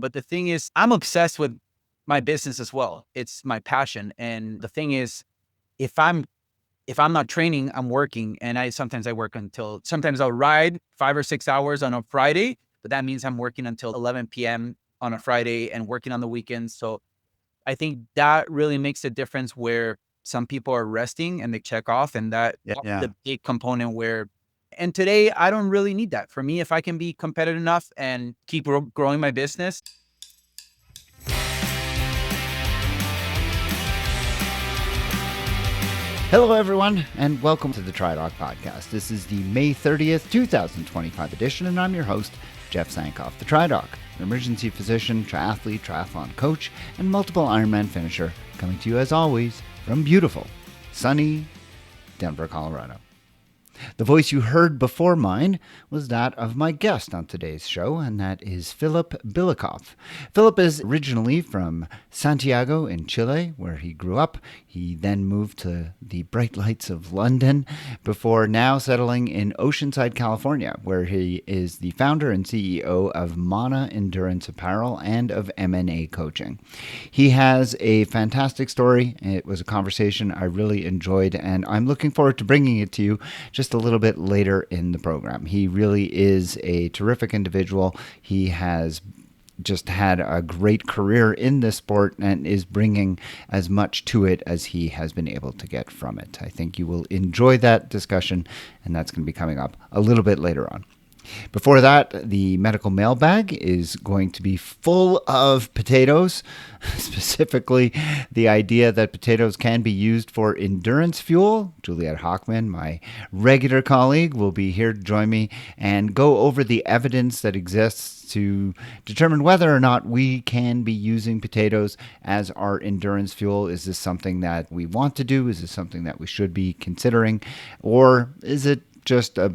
But the thing is, I'm obsessed with my business as well. It's my passion. And the thing is, if I'm not training, I'm working. And sometimes I work sometimes I'll ride 5 or 6 hours on a Friday, but that means I'm working until 11 p.m. on a Friday and working on the weekends. So I think that really makes a difference where some people are resting and they check off, and that's the big component and today I don't really need that. For me, if I can be competitive enough and keep growing my business. Hello, everyone, and welcome to the TriDoc podcast. This is the May 30th, 2025 edition, and I'm your host, Jeff Sankoff. The TriDoc, an emergency physician, triathlete, triathlon coach, and multiple Ironman finisher, coming to you as always from beautiful, sunny Denver, Colorado. The voice you heard before mine was that of my guest on today's show, and that is Filip Billikopf. Filip is originally from Santiago in Chile, where he grew up. He then moved to the bright lights of London before now settling in Oceanside, California, where he is the founder and CEO of Mauna Endurance Apparel and of MNA Coaching. He has a fantastic story. It was a conversation I really enjoyed, and I'm looking forward to bringing it to you just a little bit later in the program. He really is a terrific individual. He has just had a great career in this sport and is bringing as much to it as he has been able to get from it. I think you will enjoy that discussion, and that's going to be coming up a little bit later on. Before that, the medical mailbag is going to be full of potatoes, specifically the idea that potatoes can be used for endurance fuel. Juliet Hockman, my regular colleague, will be here to join me and go over the evidence that exists to determine whether or not we can be using potatoes as our endurance fuel. Is this something that we want to do? Is this something that we should be considering? Or is it just a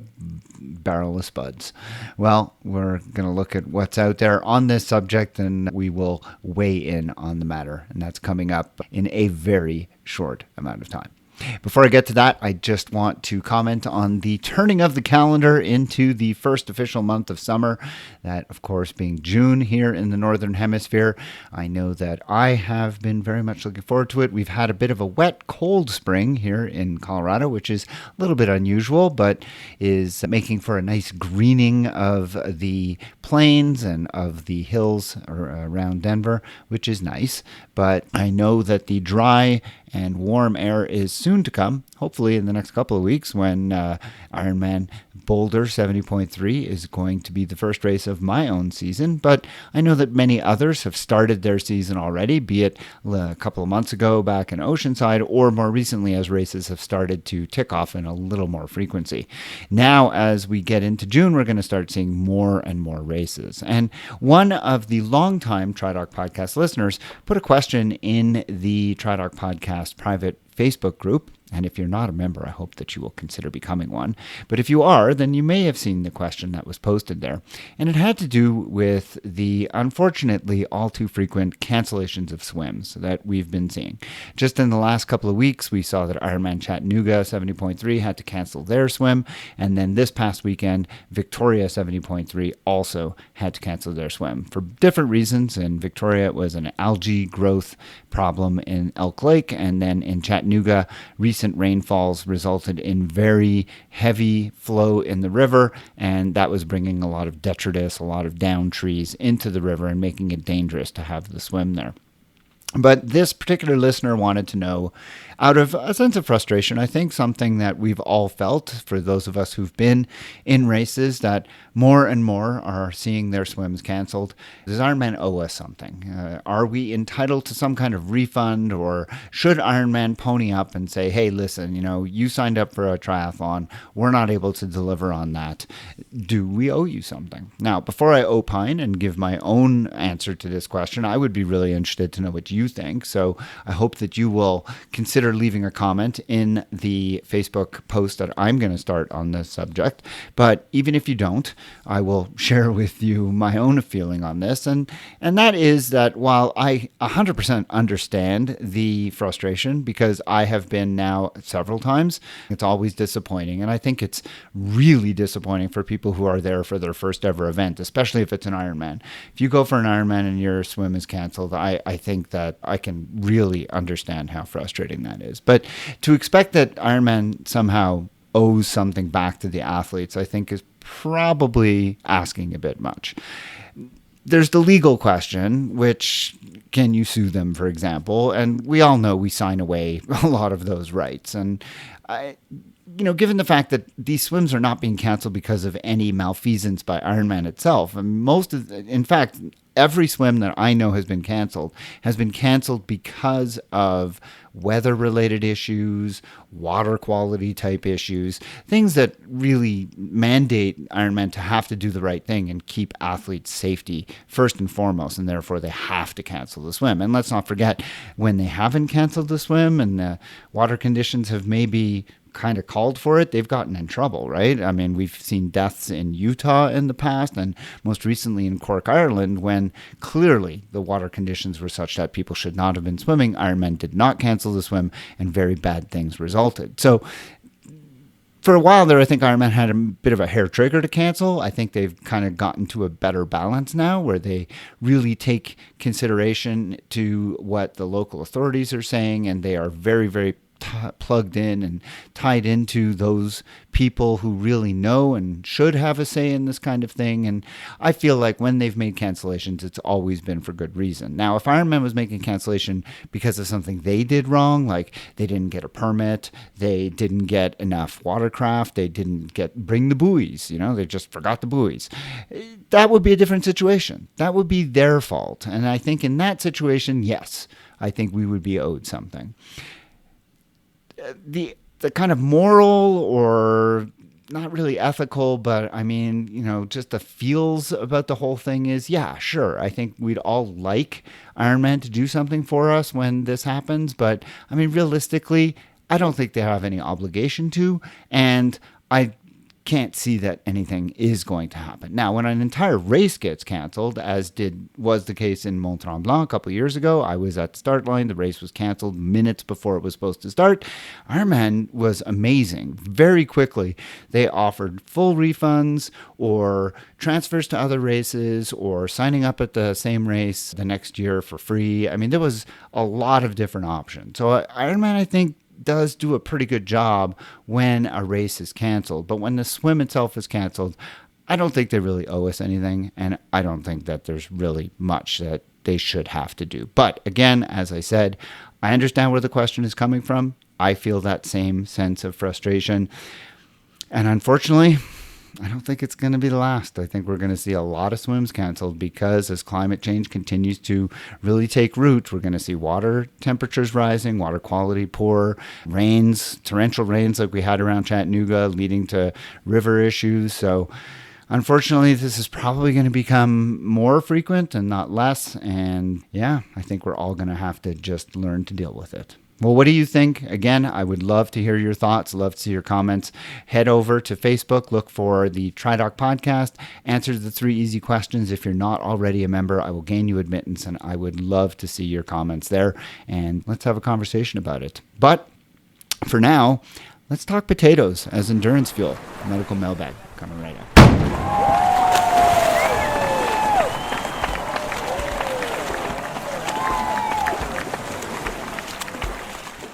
barrel of spuds? Well, we're going to look at what's out there on this subject, and we will weigh in on the matter, and that's coming up in a very short amount of time. Before I get to that, I just want to comment on the turning of the calendar into the first official month of summer, that, of course, being June here in the Northern Hemisphere. I know that I have been very much looking forward to it. We've had a bit of a wet, cold spring here in Colorado, which is a little bit unusual, but is making for a nice greening of the plains and of the hills around Denver, which is nice. But I know that the dry and warm air is soon to come, hopefully in the next couple of weeks, when Ironman Boulder 70.3 is going to be the first race of my own season. But I know that many others have started their season already, be it a couple of months ago back in Oceanside, or more recently as races have started to tick off in a little more frequency. Now, as we get into June, we're going to start seeing more and more races. And one of the longtime TriDoc podcast listeners put a question in the TriDoc podcast private Facebook group. And if you're not a member, I hope that you will consider becoming one. But if you are, then you may have seen the question that was posted there. And it had to do with the, unfortunately, all too frequent cancellations of swims that we've been seeing. Just in the last couple of weeks, we saw that Ironman Chattanooga 70.3 had to cancel their swim. And then this past weekend, Victoria 70.3 also had to cancel their swim for different reasons. In Victoria, it was an algae growth problem in Elk Lake. And then in Chattanooga, recent rainfalls resulted in very heavy flow in the river, and that was bringing a lot of detritus, a lot of downed trees into the river and making it dangerous to have the swim there. But this particular listener wanted to know, out of a sense of frustration, I think something that we've all felt, for those of us who've been in races, that more and more are seeing their swims canceled. Does Ironman owe us something? Are we entitled to some kind of refund, or should Ironman pony up and say, hey, listen, you signed up for a triathlon. We're not able to deliver on that. Do we owe you something? Now, before I opine and give my own answer to this question, I would be really interested to know what you you think. So I hope that you will consider leaving a comment in the Facebook post that I'm going to start on this subject. But even if you don't, I will share with you my own feeling on this. And that is that while I 100% understand the frustration, because I have been now several times, it's always disappointing. And I think it's really disappointing for people who are there for their first ever event, especially if it's an Ironman. If you go for an Ironman and your swim is canceled, I think that I can really understand how frustrating that is. But to expect that Ironman somehow owes something back to the athletes, I think is probably asking a bit much. There's the legal question, which can you sue them, for example? And we all know we sign away a lot of those rights. And given the fact that these swims are not being canceled because of any malfeasance by Ironman itself, and in fact, every swim that I know has been canceled because of weather-related issues, water quality type issues, things that really mandate Ironman to have to do the right thing and keep athletes' safety first and foremost, and therefore they have to cancel the swim. And let's not forget, when they haven't canceled the swim and the water conditions have maybe kind of called for it, they've gotten in trouble, right? I mean, we've seen deaths in Utah in the past, and most recently in Cork, Ireland, when clearly the water conditions were such that people should not have been swimming. Ironman did not cancel the swim, and very bad things resulted. So for a while there, I think Ironman had a bit of a hair trigger to cancel. I think they've kind of gotten to a better balance now where they really take consideration to what the local authorities are saying, and they are very, very plugged in and tied into those people who really know and should have a say in this kind of thing. And I feel like when they've made cancellations, it's always been for good reason. Now, if Ironman was making cancellation because of something they did wrong, like they didn't get a permit, they didn't get enough watercraft, they didn't bring the buoys, they just forgot the buoys, that would be a different situation. That would be their fault. And I think in that situation, yes, I think we would be owed something. The kind of moral, or not really ethical, but I mean, just the feels about the whole thing is, yeah, sure. I think we'd all like Ironman to do something for us when this happens. But I mean, realistically, I don't think they have any obligation to. And I can't see that anything is going to happen. Now, when an entire race gets canceled, as was the case in Mont Tremblant a couple of years ago, I was at the start line. The race was canceled minutes before it was supposed to start. Ironman was amazing. Very quickly, they offered full refunds or transfers to other races or signing up at the same race the next year for free. I mean, there was a lot of different options. So Ironman, I think, does do a pretty good job when a race is canceled. But when the swim itself is canceled, I don't think they really owe us anything. And I don't think that there's really much that they should have to do. But again, as I said, I understand where the question is coming from. I feel that same sense of frustration. And unfortunately, I don't think it's going to be the last. I think we're going to see a lot of swims canceled because as climate change continues to really take root, we're going to see water temperatures rising, water quality poor, rains, torrential rains like we had around Chattanooga, leading to river issues. So unfortunately, this is probably going to become more frequent and not less. And yeah, I think we're all going to have to just learn to deal with it. Well, what do you think? Again, I would love to hear your thoughts, love to see your comments. Head over to Facebook, look for the TriDoc podcast, answer the 3 easy questions. If you're not already a member, I will gain you admittance, and I would love to see your comments there, and let's have a conversation about it. But for now, let's talk potatoes as endurance fuel. Medical Mailbag coming right up.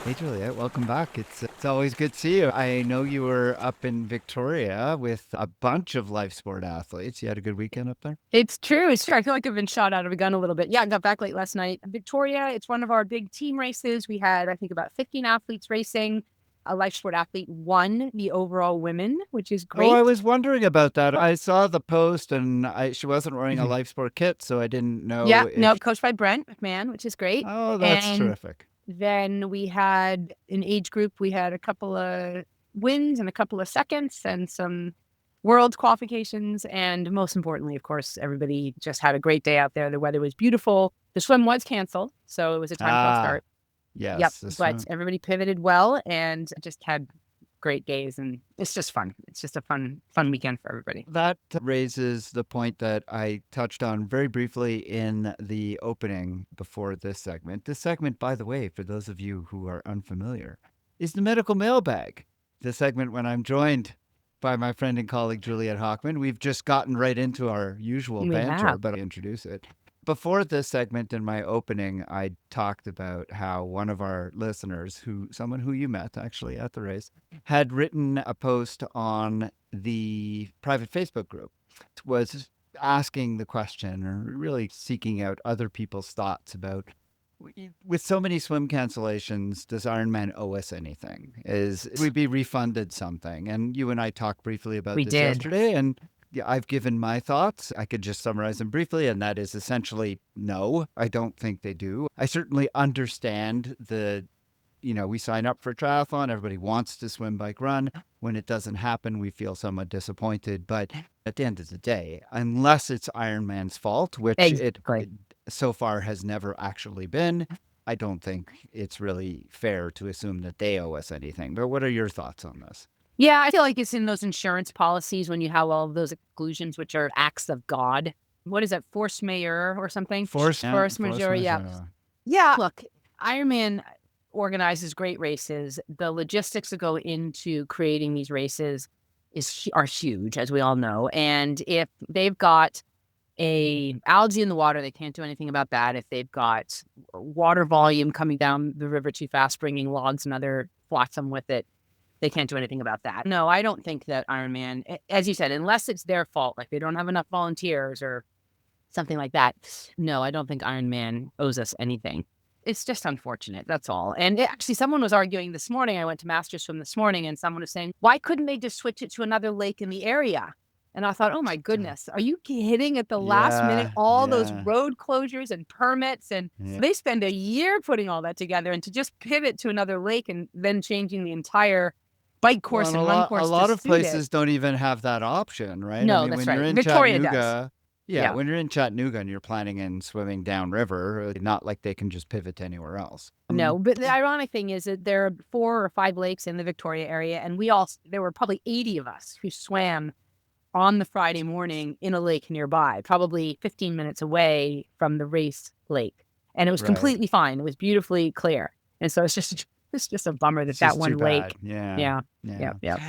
Hey Juliet, welcome back. It's always good to see you. I know you were up in Victoria with a bunch of life sport athletes. You had a good weekend up there? It's true. I feel like I've been shot out of a gun a little bit. Yeah, I got back late last night. Victoria, it's one of our big team races. We had, I think, about 15 athletes racing. A life sport athlete won the overall women, which is great. Oh, I was wondering about that. I saw the post and she wasn't wearing a life sport kit, so I didn't know. Yeah, no, coached by Brent McMahon, which is great. Oh, that's terrific. Then we had an age group. We had a couple of wins and a couple of seconds and some world qualifications. And most importantly, of course, everybody just had a great day out there. The weather was beautiful. The swim was canceled, so it was a time trial start. Yes. Yep, the but swim- everybody pivoted well and just had great days, and it's just fun. It's just a fun weekend for everybody. That raises the point that I touched on very briefly in the opening before this segment. This segment, by the way, for those of you who are unfamiliar, is the medical mailbag. The segment when I'm joined by my friend and colleague Juliet Hockman. We've just gotten right into our usual We banter, have. but I'll introduce it. Before this segment, in my opening, I talked about how one of our listeners, someone who you met actually at the race, had written a post on the private Facebook group, was asking the question or really seeking out other people's thoughts about, with so many swim cancellations, does Ironman owe us anything? Would we be refunded something? And you and I talked briefly about We this did. yesterday, and yeah, I've given my thoughts. I could just summarize them briefly, and that is essentially no, I don't think they do. I certainly understand we sign up for a triathlon, everybody wants to swim, bike, run. When it doesn't happen, we feel somewhat disappointed. But at the end of the day, unless it's Ironman's fault, which Exactly. it so far has never actually been, I don't think it's really fair to assume that they owe us anything. But what are your thoughts on this? Yeah, I feel like it's in those insurance policies when you have all of those exclusions, which are acts of God. What is that, force majeure or something? Force majeure, yeah. Yeah, look, Ironman organizes great races. The logistics that go into creating these races are huge, as we all know. And if they've got algae in the water, they can't do anything about that. If they've got water volume coming down the river too fast, bringing logs and other flotsam with it, they can't do anything about that. No, I don't think that Ironman, as you said, unless it's their fault, like they don't have enough volunteers or something like that. No, I don't think Ironman owes us anything. It's just unfortunate. That's all. And actually, someone was arguing this morning. I went to Master Swim this morning, and someone was saying, why couldn't they just switch it to another lake in the area? And I thought, oh my goodness, are you kidding? At the last minute, all those road closures and permits, and they spend a year putting all that together, and to just pivot to another lake and then changing the entire bike course and run course. A lot of places don't even have that option, right? No, I mean, that's when right. you're in Victoria does. Chattanooga, Yeah. when you're in Chattanooga and you're planning and swimming downriver, not like they can just pivot to anywhere else. No, but the ironic thing is that there are 4 or 5 lakes in the Victoria area, and there were probably 80 of us who swam on the Friday morning in a lake nearby, probably 15 minutes away from the race lake. And it was completely fine. It was beautifully clear. And so it's just a bummer that one lake. Yeah.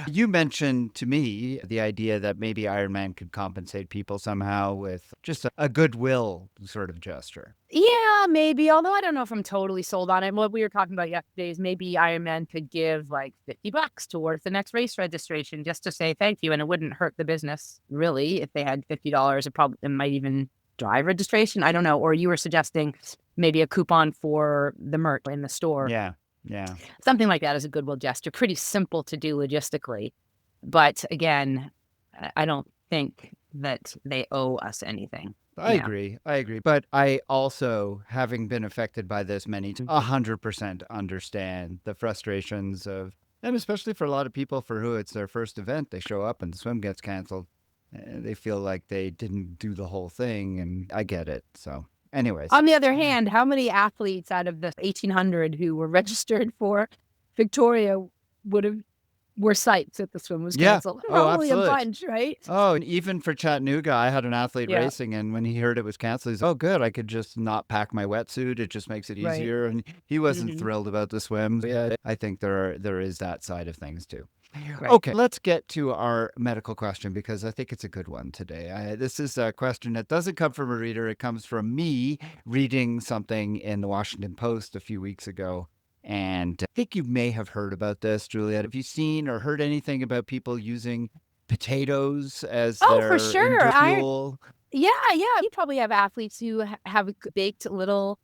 You mentioned to me the idea that maybe Ironman could compensate people somehow with just a goodwill sort of gesture. Yeah, maybe. Although I don't know if I'm totally sold on it. What we were talking about yesterday is maybe Ironman could give like $50 towards the next race registration just to say thank you, and it wouldn't hurt the business really if they had $50. It might even drive registration. I don't know. Or you were suggesting maybe a coupon for the merch in the store. Yeah. Something like that is a goodwill gesture. Pretty simple to do logistically. But again, I don't think that they owe us anything. I agree. But I also, having been affected by this 100% understand the frustrations of, and especially for a lot of people for who it's their first event, they show up and the swim gets canceled. They feel like they didn't do the whole thing, and I get it. So anyways. On the other hand, how many athletes out of the 1,800 who were registered for Victoria were psyched that the swim was canceled? Probably absolutely. A bunch, right? Oh, and even for Chattanooga, I had an athlete racing, and when he heard it was canceled, he's, oh, good, I could just not pack my wetsuit. It just makes it easier. And he wasn't thrilled about the swim. Yeah, I think there is that side of things too. Right. Okay, let's get to our medical question because I think it's a good one today. This is a question that doesn't come from a reader. It comes from me reading something in the Washington Post a few weeks ago. And I think you may have heard about this, Juliet. Have you seen or heard anything about people using potatoes as their fuel? Yeah. You probably have athletes who have baked those little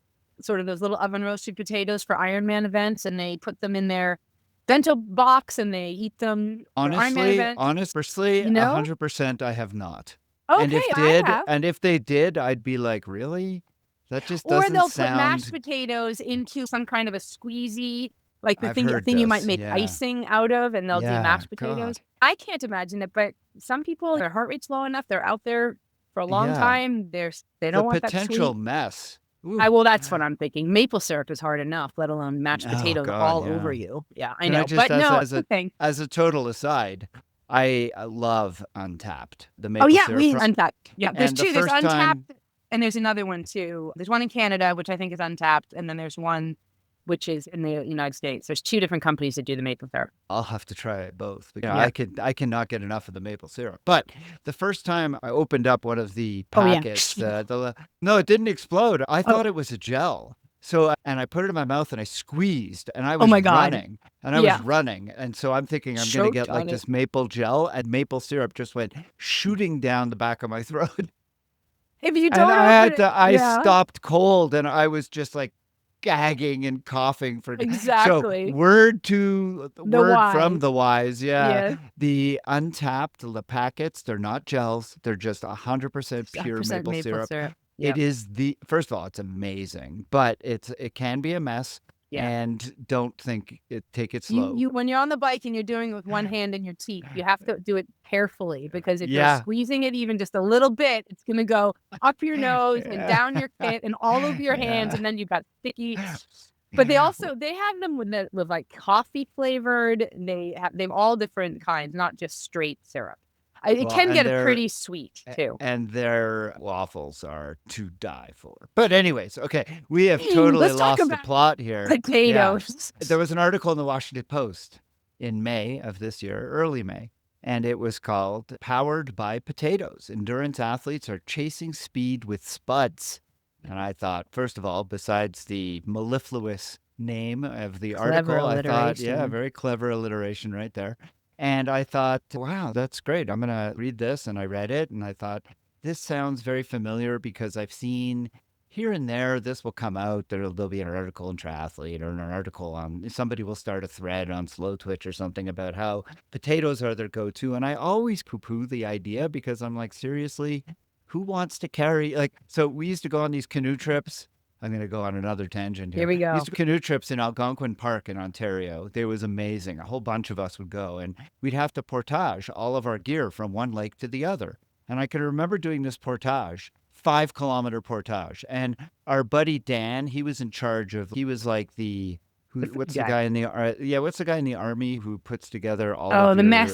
oven roasted potatoes for Ironman events, and they put them in their bento box and they eat them. Honestly, 100% I have not. Okay, and if they did, I'd be like, really? That just doesn't sound... Or they'll sound... put mashed potatoes into some kind of a squeezy, like the thing you might make icing out of, and they'll do mashed potatoes. God. I can't imagine it, but some people, their heart rate's low enough, they're out there for a long time. They don't want that sweet. The potential mess Ooh. Well, that's what I'm thinking. Maple syrup is hard enough, let alone mashed Oh, potatoes God, all yeah. over you. Yeah, I Can I know. just, But as no, a, it's the thing. as a total aside, I love Untapped, the Oh, maple yeah, syrup. Untapped. Yeah, there's And the two. There's first time, Untapped, and there's another one too. There's one in Canada, which I think is Untapped, and then there's one which is in the United States. There's two different companies that do the maple syrup. I'll have to try it both. You know, Yeah. I cannot get enough of the maple syrup. But the first time I opened up one of the Oh, yeah. packets, no, it didn't explode. I Oh. thought it was a gel. So, and I put it in my mouth and I squeezed and I Oh was my God. running and I Yeah. was running. And so I'm thinking I'm going to Choked get like on it. this maple gel, and maple syrup just went shooting down the back of my throat. If you And don't open it, I yeah, stopped cold and I was just like gagging and coughing for exactly. So word to The word from wise. the wise, Yeah. the Untapped, the packets, they're not gels, they're just 100% pure 100% maple syrup. Yeah. It is first of all, it's amazing, but it can be a mess. Yeah. And don't take it slow. You when you're on the bike and you're doing it with one hand in your teeth, you have to do it carefully, because if you're Yeah. squeezing it even just a little bit, it's gonna go up your nose and down your pit and all over your hands, Yeah. and then you've got sticky. But they have them with like coffee flavored. They've all different kinds, not just straight syrup. It Well, can and get they're- pretty sweet too. And their waffles are to die for. But anyways, okay, we have totally Let's talk lost the about plot here. Potatoes. There was an article in the Washington Post in May of this year, early May, and it was called "Powered by Potatoes: Endurance Athletes Are Chasing Speed with Spuds." And I thought, first of all, besides the mellifluous name of the Clever article, I thought, yeah, alliteration. very clever alliteration right there. And I thought, wow, that's great. I'm going to read this. And I read it and I thought, this sounds very familiar because I've seen here and there, this will come out. There'll be an article in Triathlete or an article on, somebody will start a thread on Slow Twitch or something about how potatoes are their go-to. And I always poo-poo the idea because I'm like, seriously, who wants to carry, like, so we used to go on these canoe trips. I'm going to go on another tangent here. Here we go. These canoe trips in Algonquin Park in Ontario. It was amazing. A whole bunch of us would go, and we'd have to portage all of our gear from one lake to the other. And I can remember doing this portage, 5-kilometer portage. And our buddy Dan, he was in charge of, he was like what's the guy in the army who puts together all of the your, mess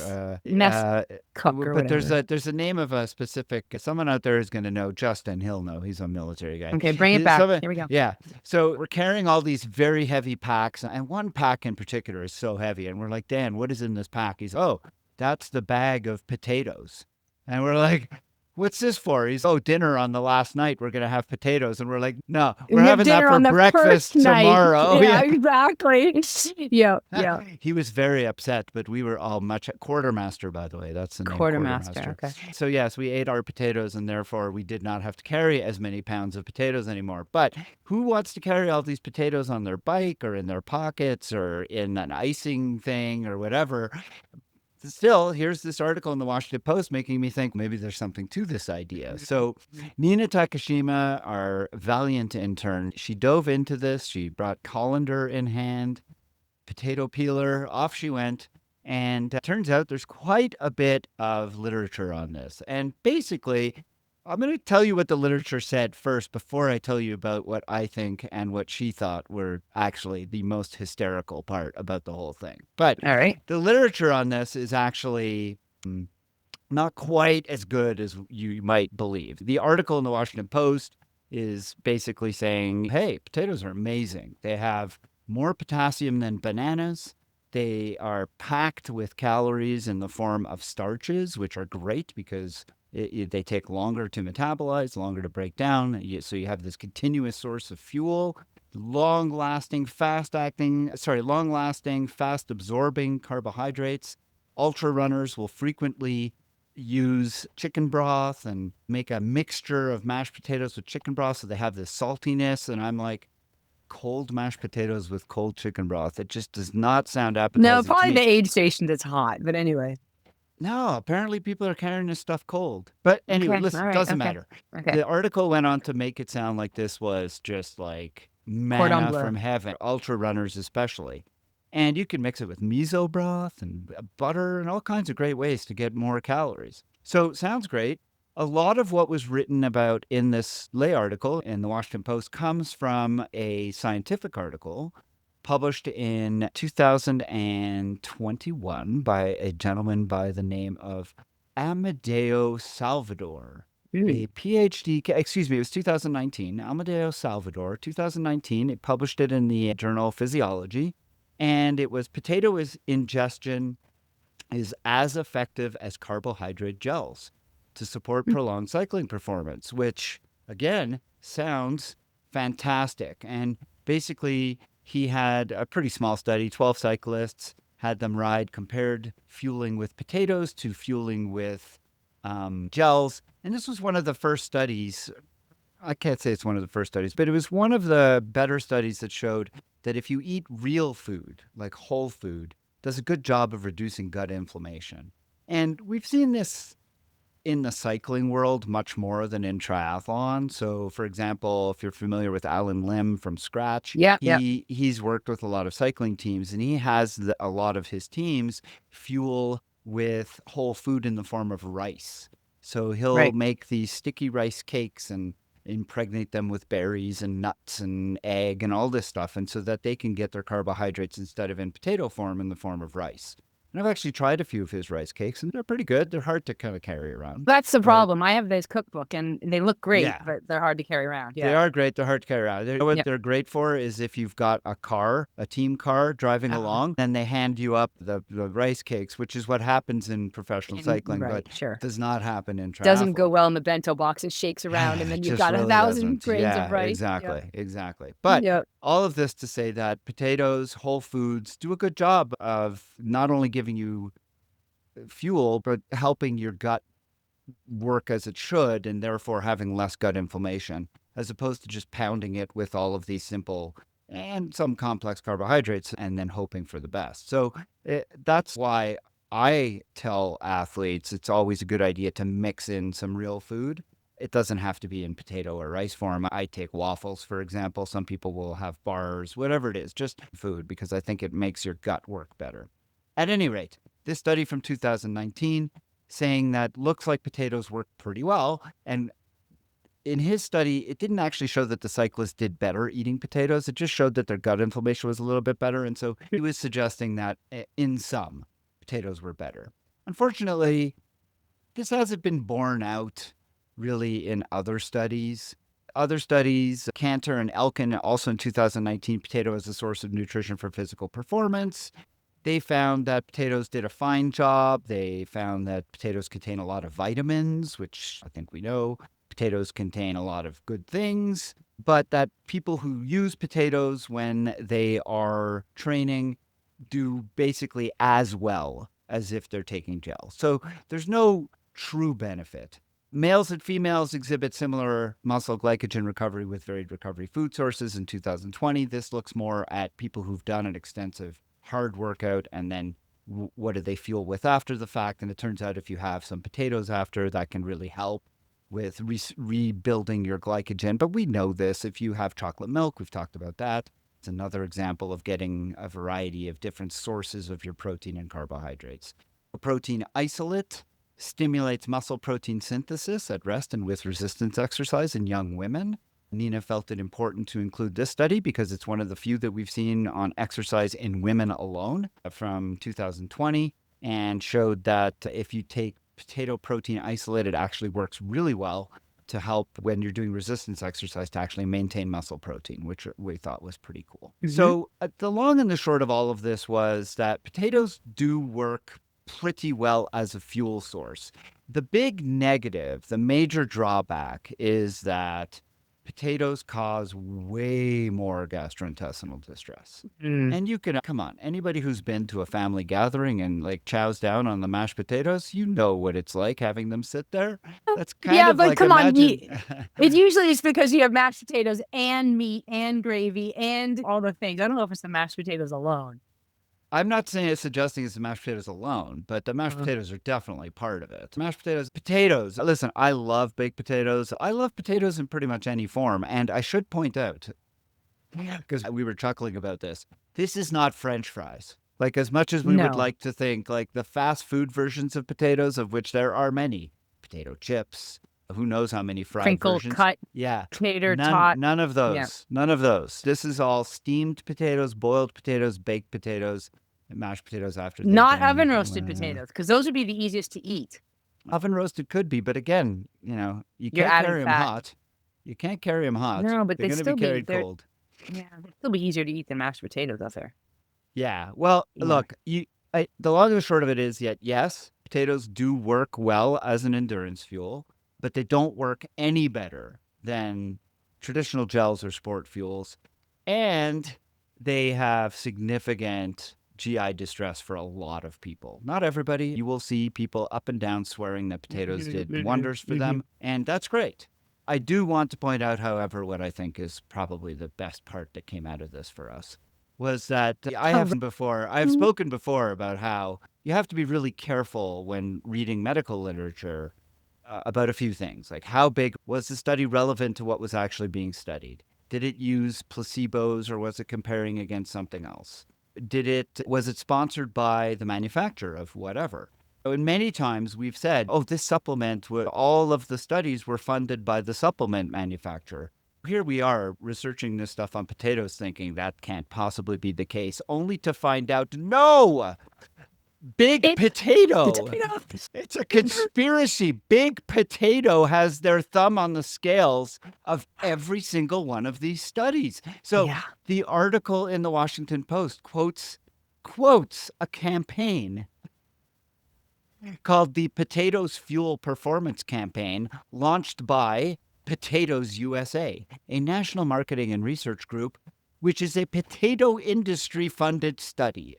cook or but whatever. there's a name of a specific, someone out there is going to know. Justin, he'll know. He's a military guy. Okay, bring it back. Here we go. Yeah. So we're carrying all these very heavy packs, and one pack in particular is so heavy. And we're like, Dan, what is in this pack? He's, oh, that's the bag of potatoes. And we're like, what's this for? He's, oh, dinner on the last night. We're going to have potatoes. And we're like, no, we're having that for breakfast tomorrow. Yeah, exactly. Yeah. He was very upset, but we were all quartermaster, by the way. That's the name. Quartermaster. Okay. So yes, we ate our potatoes, and therefore we did not have to carry as many pounds of potatoes anymore. But who wants to carry all these potatoes on their bike or in their pockets or in an icing thing or whatever? Still, here's this article in the Washington Post making me think maybe there's something to this idea. So Nina Takashima, our valiant intern, she dove into this. She brought colander in hand, potato peeler, off she went. And turns out there's quite a bit of literature on this. And basically, I'm going to tell you what the literature said first before I tell you about what I think and what she thought were actually the most hysterical part about the whole thing. But All right. the literature on this is actually not quite as good as you might believe. The article in the Washington Post is basically saying, hey, potatoes are amazing. They have more potassium than bananas. They are packed with calories in the form of starches, which are great because they take longer to metabolize, longer to break down. So you have this continuous source of fuel, long-lasting, fast-absorbing carbohydrates. Ultra runners will frequently use chicken broth and make a mixture of mashed potatoes with chicken broth, so they have this saltiness. And I'm like, cold mashed potatoes with cold chicken broth. It just does not sound appetizing. No, probably the aid station that's hot. But anyway. No, apparently people are carrying this stuff cold. But anyway, listen, doesn't matter. Okay. The article went on to make it sound like this was just like manna from heaven, ultra runners especially. And you can mix it with miso broth and butter and all kinds of great ways to get more calories. So sounds great. A lot of what was written about in this lay article in the Washington Post comes from a scientific article published in 2021 by a gentleman by the name of Amadeo Salvador, a PhD, excuse me, it was 2019, Amadeo Salvador, 2019. It published it in the journal Physiology, and it was potato ingestion is as effective as carbohydrate gels to support prolonged cycling performance, which again sounds fantastic. And basically, he had a pretty small study, 12 cyclists, had them ride, compared fueling with potatoes to fueling with gels. And this was one of the first studies. I can't say it's one of the first studies, but it was one of the better studies that showed that if you eat real food, like whole food, does a good job of reducing gut inflammation. And we've seen this in the cycling world much more than in triathlon. So, for example, if you're familiar with Alan Lim from Scratch, he's worked with a lot of cycling teams, and he has a lot of his teams fuel with whole food in the form of rice. So he'll make these sticky rice cakes and impregnate them with berries and nuts and egg and all this stuff, and so that they can get their carbohydrates instead of in potato form in the form of rice. And I've actually tried a few of his rice cakes, and they're pretty good. They're hard to kind of carry around. That's the problem. I have this cookbook, and they look great, but they're hard to carry around. Yeah. They are great. They're hard to carry around. What they're great for is if you've got a car, a team car driving along, then they hand you up the rice cakes, which is what happens in professional cycling, but does not happen in triathlon. Doesn't go well in the bento box. It shakes around, and then you've got really 1,000 grains of rice. Exactly. But all of this to say that potatoes, whole foods, do a good job of not only giving you fuel, but helping your gut work as it should, and therefore having less gut inflammation, as opposed to just pounding it with all of these simple and some complex carbohydrates and then hoping for the best. So that's why I tell athletes it's always a good idea to mix in some real food. It doesn't have to be in potato or rice form. I take waffles, for example. Some people will have bars, whatever it is, just food, because I think it makes your gut work better. At any rate, this study from 2019 saying that looks like potatoes work pretty well. And in his study, it didn't actually show that the cyclists did better eating potatoes. It just showed that their gut inflammation was a little bit better. And so he was suggesting that in some, potatoes were better. Unfortunately, this hasn't been borne out really in other studies. Other studies, Cantor and Elkin, also in 2019, potato as a source of nutrition for physical performance. They found that potatoes did a fine job. They found that potatoes contain a lot of vitamins, which I think we know. Potatoes contain a lot of good things, but that people who use potatoes when they are training do basically as well as if they're taking gel. So there's no true benefit. Males and females exhibit similar muscle glycogen recovery with varied recovery food sources in 2020. This looks more at people who've done an extensive hard workout and then what do they fuel with after the fact. And it turns out if you have some potatoes after, that can really help with rebuilding your glycogen. But we know this. If you have chocolate milk, we've talked about that. It's another example of getting a variety of different sources of your protein and carbohydrates. A protein isolate stimulates muscle protein synthesis at rest and with resistance exercise in young women. Nina felt it important to include this study because it's one of the few that we've seen on exercise in women alone from 2020, and showed that if you take potato protein isolate, it actually works really well to help when you're doing resistance exercise to actually maintain muscle protein, which we thought was pretty cool. Mm-hmm. So the long and the short of all of this was that potatoes do work pretty well as a fuel source. The big negative, the major drawback, is that potatoes cause way more gastrointestinal distress. And you can, come on, anybody who's been to a family gathering and like chows down on the mashed potatoes, you know what it's like having them sit there. That's kind of but like, come on, imagine... it usually is because you have mashed potatoes and meat and gravy and all the things. I don't know if it's the mashed potatoes alone. I'm not suggesting it's the mashed potatoes alone, but the mashed potatoes are definitely part of it. Mashed potatoes. Listen, I love baked potatoes. I love potatoes in pretty much any form. And I should point out, because we were chuckling about this is not French fries. Like, as much as we would like to think, like the fast food versions of potatoes, of which there are many, potato chips. Who knows how many fried Crinkle versions? cut, Yeah. tater tot. None of those. Yeah. None of those. This is all steamed potatoes, boiled potatoes, baked potatoes, and mashed potatoes after they've Not been oven roasted potatoes, because those would be the easiest to eat. Oven roasted could be, but again, you You're can't adding carry them fat. hot. You can't carry them hot. No, but They're they'd going to still be be carried they're cold. yeah, they'd still be easier to eat than mashed potatoes out there. Yeah. Well, Yeah. look, the long and the short of it is yet, yes, potatoes do work well as an endurance fuel, but they don't work any better than traditional gels or sport fuels. And they have significant GI distress for a lot of people. Not everybody. You will see people up and down swearing that potatoes did wonders for them, and that's great. I do want to point out, however, what I think is probably the best part that came out of this for us was that I've spoken before about how you have to be really careful when reading medical literature about a few things, like how big was the study relevant to what was actually being studied? Did it use placebos or was it comparing against something else? Was it sponsored by the manufacturer of whatever? And many times we've said, oh, this supplement, all of the studies were funded by the supplement manufacturer. Here we are researching this stuff on potatoes thinking that can't possibly be the case, only to find out, no, Big Potato. It's a conspiracy. Big Potato has their thumb on the scales of every single one of these studies. So the article in the Washington Post quotes a campaign called the Potatoes Fuel Performance Campaign, launched by Potatoes USA, a national marketing and research group, which is a potato industry funded study.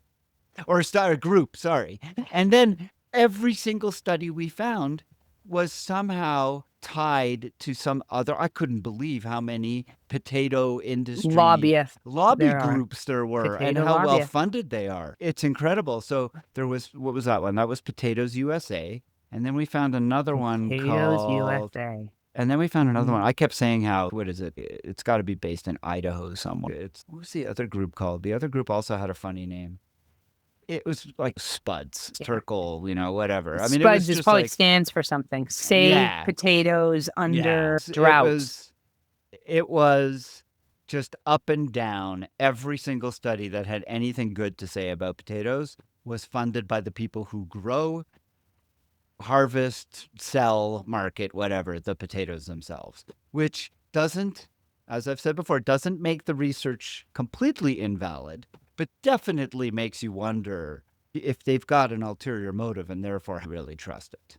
Or group, sorry. And then every single study we found was somehow tied to some other. I couldn't believe how many potato industry lobby groups there were and how well funded they are. It's incredible. So there was, what was that one? That was Potatoes USA. And then we found another one called USA. And then we found another one. I kept saying how, what is it? It's got to be based in Idaho somewhere. What was the other group called? The other group also had a funny name. It was like Spuds, Turkle, whatever. I mean, Spuds it was probably stands for something. Save potatoes under drought. It was just up and down. Every single study that had anything good to say about potatoes was funded by the people who grow, harvest, sell, market, whatever, the potatoes themselves, which doesn't, as I've said before, doesn't make the research completely invalid, but definitely makes you wonder if they've got an ulterior motive and therefore really trust it.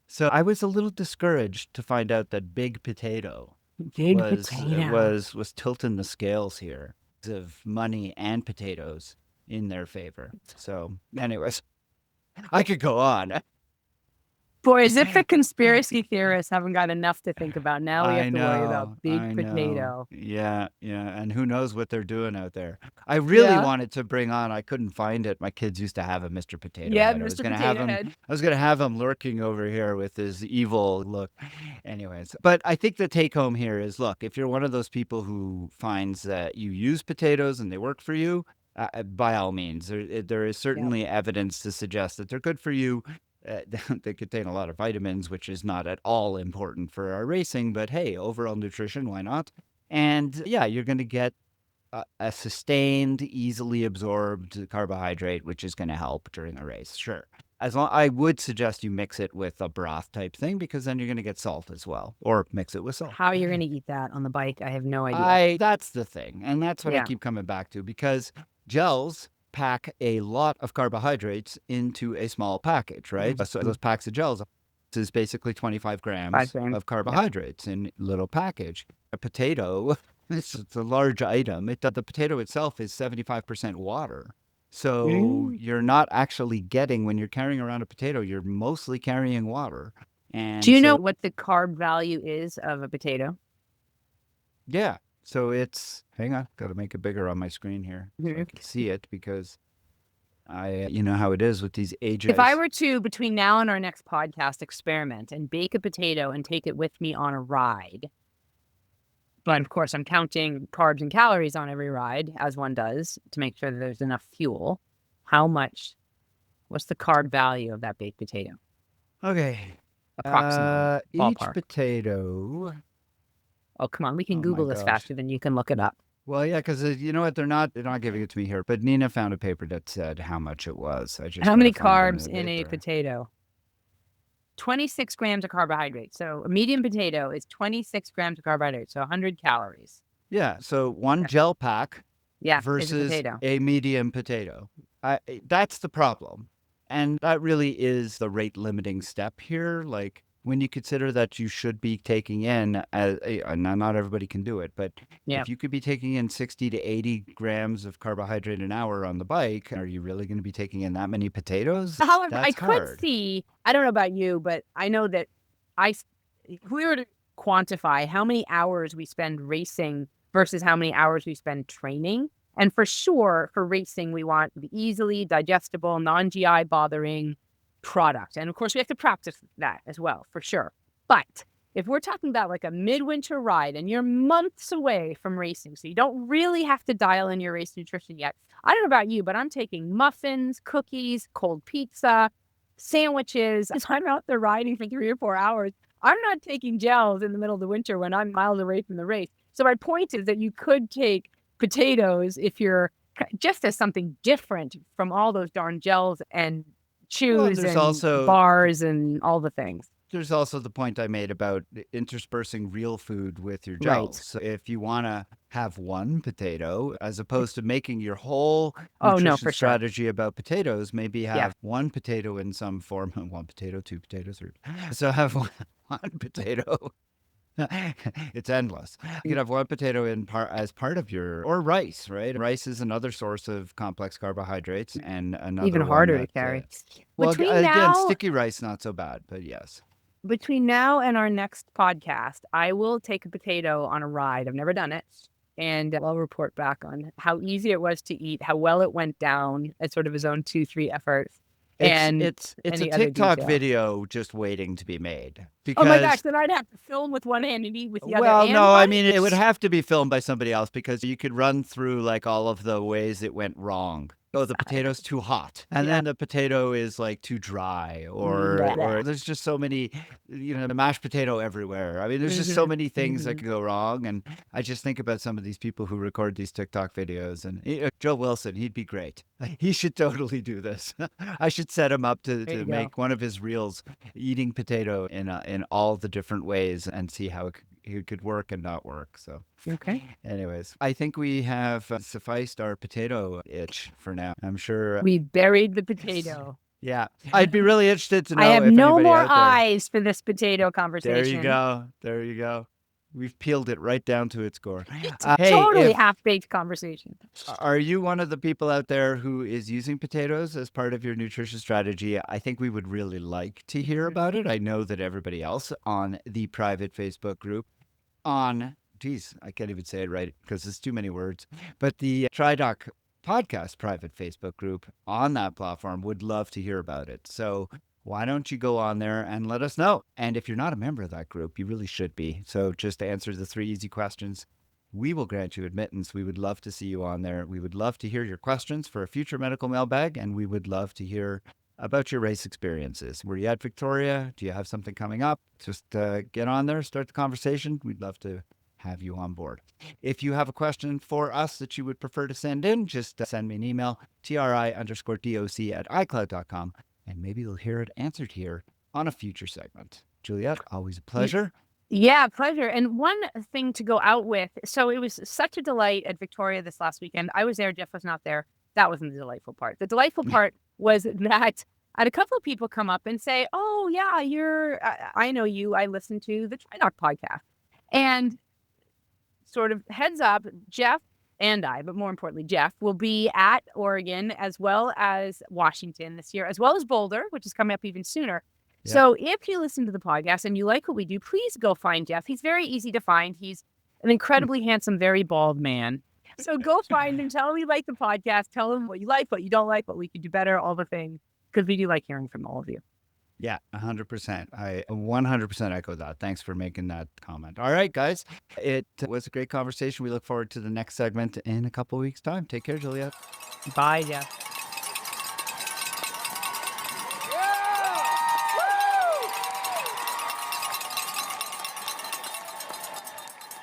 So I was a little discouraged to find out that Big Potato was tilting the scales here of money and potatoes in their favor. So anyways, I could go on. Boy, as if the conspiracy theorists haven't got enough to think about. Now we have to worry about Big Potato. Yeah. And who knows what they're doing out there. I really wanted to bring on, I couldn't find it. My kids used to have a Mr. Potato Head. Mr. Potato Head. I was going to have him lurking over here with his evil look. Anyways, but I think the take home here is, look, if you're one of those people who finds that you use potatoes and they work for you, by all means, there is certainly evidence to suggest that they're good for you. They contain a lot of vitamins, which is not at all important for our racing, but hey, overall nutrition, why not? And you're going to get a sustained, easily absorbed carbohydrate, which is going to help during a race. Sure. I would suggest you mix it with a broth type thing, because then you're going to get salt as well, or mix it with salt. How you're going to eat that on the bike, I have no idea. That's the thing. And that's what I keep coming back to, because gels pack a lot of carbohydrates into a small package, right? So those packs of gels is basically 25 grams of carbohydrates in a little package. A potato, it's a large item. The potato itself is 75% water. So you're not actually getting, when you're carrying around a potato, you're mostly carrying water. And do you know what the carb value is of a potato? Yeah. So it's, hang on, got to make it bigger on my screen here so I can see it, because you know how it is with these ages. If I were to, between now and our next podcast, experiment and bake a potato and take it with me on a ride, but of course I'm counting carbs and calories on every ride, as one does, to make sure that there's enough fuel, what's the carb value of that baked potato? Okay. approximately Each ballpark? potato. Oh, come on. We can Oh my Google this gosh. faster than you can look it up. Well, yeah, because you know what? They're not giving it to me here. But Nina found a paper that said how much it was. I just How gotta many find it carbs in in the a paper. potato? 26 grams of carbohydrates. So a medium potato is 26 grams of carbohydrates. So 100 calories. Yeah, so one Yeah. gel pack Yeah, is a versus potato. a medium potato. That's the problem. And that really is the rate limiting step here. Like when you consider that you should be taking in, now not everybody can do it, but Yeah. if you could be taking in 60 to 80 grams of carbohydrate an hour on the bike, are you really going to be taking in that many potatoes? However, I That's could hard. see, I don't know about you, but I know that if we were to quantify how many hours we spend racing versus how many hours we spend training, and for sure, for racing, we want the easily digestible, non-GI bothering product. And of course, we have to practice that as well, for sure. But if we're talking about like a midwinter ride and you're months away from racing, so you don't really have to dial in your race nutrition yet. I don't know about you, but I'm taking muffins, cookies, cold pizza, sandwiches. As I'm out there riding for 3 or 4 hours, I'm not taking gels in the middle of the winter when I'm miles away from the race. So my point is that you could take potatoes if you're just as something different from all those darn gels and Well, chews there's and also bars and all the things. There's also the point I made about interspersing real food with your Right. gels. So if you want to have one potato, as opposed to making your whole Oh, no, nutrition for sure. strategy about potatoes, maybe Yeah. have one potato in some form, one potato, two potatoes, or so have one potato. It's endless. You could have one potato as part of or rice, right? Rice is another source of complex carbohydrates and another Even one harder to that, carry. well, Between again, now sticky rice not so bad, but yes. between now and our next podcast, I will take a potato on a ride. I've never done it. And I'll report back on how easy it was to eat, how well it went down at sort of his own 2-3 efforts. And It's a any other TikTok detail. video just waiting to be made Oh my gosh, because, then I'd have to film with one hand and eat with the other. well, And no, I what? mean, it would have to be filmed by somebody else because you could run through like all of the ways it went wrong. Oh, the potato's too hot, and Yeah. then the potato is like too dry, or Blah. there's just so many, the mashed potato everywhere. I mean, there's just so many things that could go wrong, and I just think about some of these people who record these TikTok videos, and Joe Wilson, he'd be great. He should totally do this. I should set him up There to you make one of his reels eating potato in all the different ways and see how it could work and not work. So, Okay. anyways, I think we have sufficed our potato itch for now. I'm sure. We buried the potato. Yeah, I'd be really interested to know I have if no anybody more out there. eyes for this potato conversation. There you go. There you go. We've peeled it right down to its core. It's Hey, totally half-baked conversation. are you one of the people out there who is using potatoes as part of your nutrition strategy? I think we would really like to hear about it. I know that everybody else on the private Facebook group geez, I can't even say it right because it's too many words, but the TriDoc podcast private Facebook group on that platform would love to hear about it. So why don't you go on there and let us know? And if you're not a member of that group, you really should be. So just to answer the 3 easy questions, we will grant you admittance. We would love to see you on there. We would love to hear your questions for a future medical mailbag, and we would love to hear about your race experiences. Were you at Victoria? Do you have something coming up? Just get on there, start the conversation. We'd love to have you on board. If you have a question for us that you would prefer to send in, just send me an email, tri_doc@icloud.com, and maybe you'll hear it answered here on a future segment. Juliet, always a pleasure. Yeah, pleasure. And one thing to go out with. So it was such a delight at Victoria this last weekend. I was there. Jeff was not there. That wasn't the delightful part. The delightful part was that I had a couple of people come up and say, "Oh yeah, I know you. I listen to the TriDoc podcast." And sort of heads up, Jeff and I, but more importantly, Jeff, will be at Oregon as well as Washington this year, as well as Boulder, which is coming up even sooner. Yep. So if you listen to the podcast and you like what we do, please go find Jeff. He's very easy to find. He's an incredibly handsome, very bald man. So go find him. Tell him you like the podcast. Tell him what you like, what you don't like, what we could do better, all the things, because we do like hearing from all of you. Yeah, 100%. I 100% echo that. Thanks for making that comment. All right, guys. It was a great conversation. We look forward to the next segment in a couple of weeks' time. Take care, Juliet. Bye, Jeff.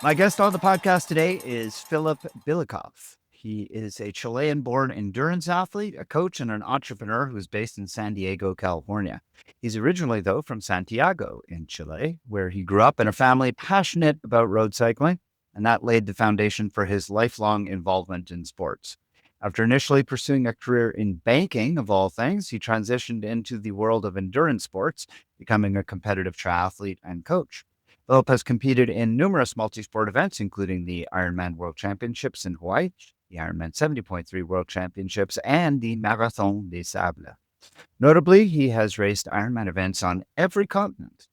My guest on the podcast today is Billikopf. He is a Chilean-born endurance athlete, a coach, and an entrepreneur who is based in San Diego, California. He's originally, though, from Santiago in Chile, where he grew up in a family passionate about road cycling, and that laid the foundation for his lifelong involvement in sports. After initially pursuing a career in banking, of all things, he transitioned into the world of endurance sports, becoming a competitive triathlete and coach. Billikopf has competed in numerous multi-sport events, including the Ironman World Championships in Hawaii, the Ironman 70.3 World Championships, and the Marathon des Sables. Notably, he has raced Ironman events on every continent.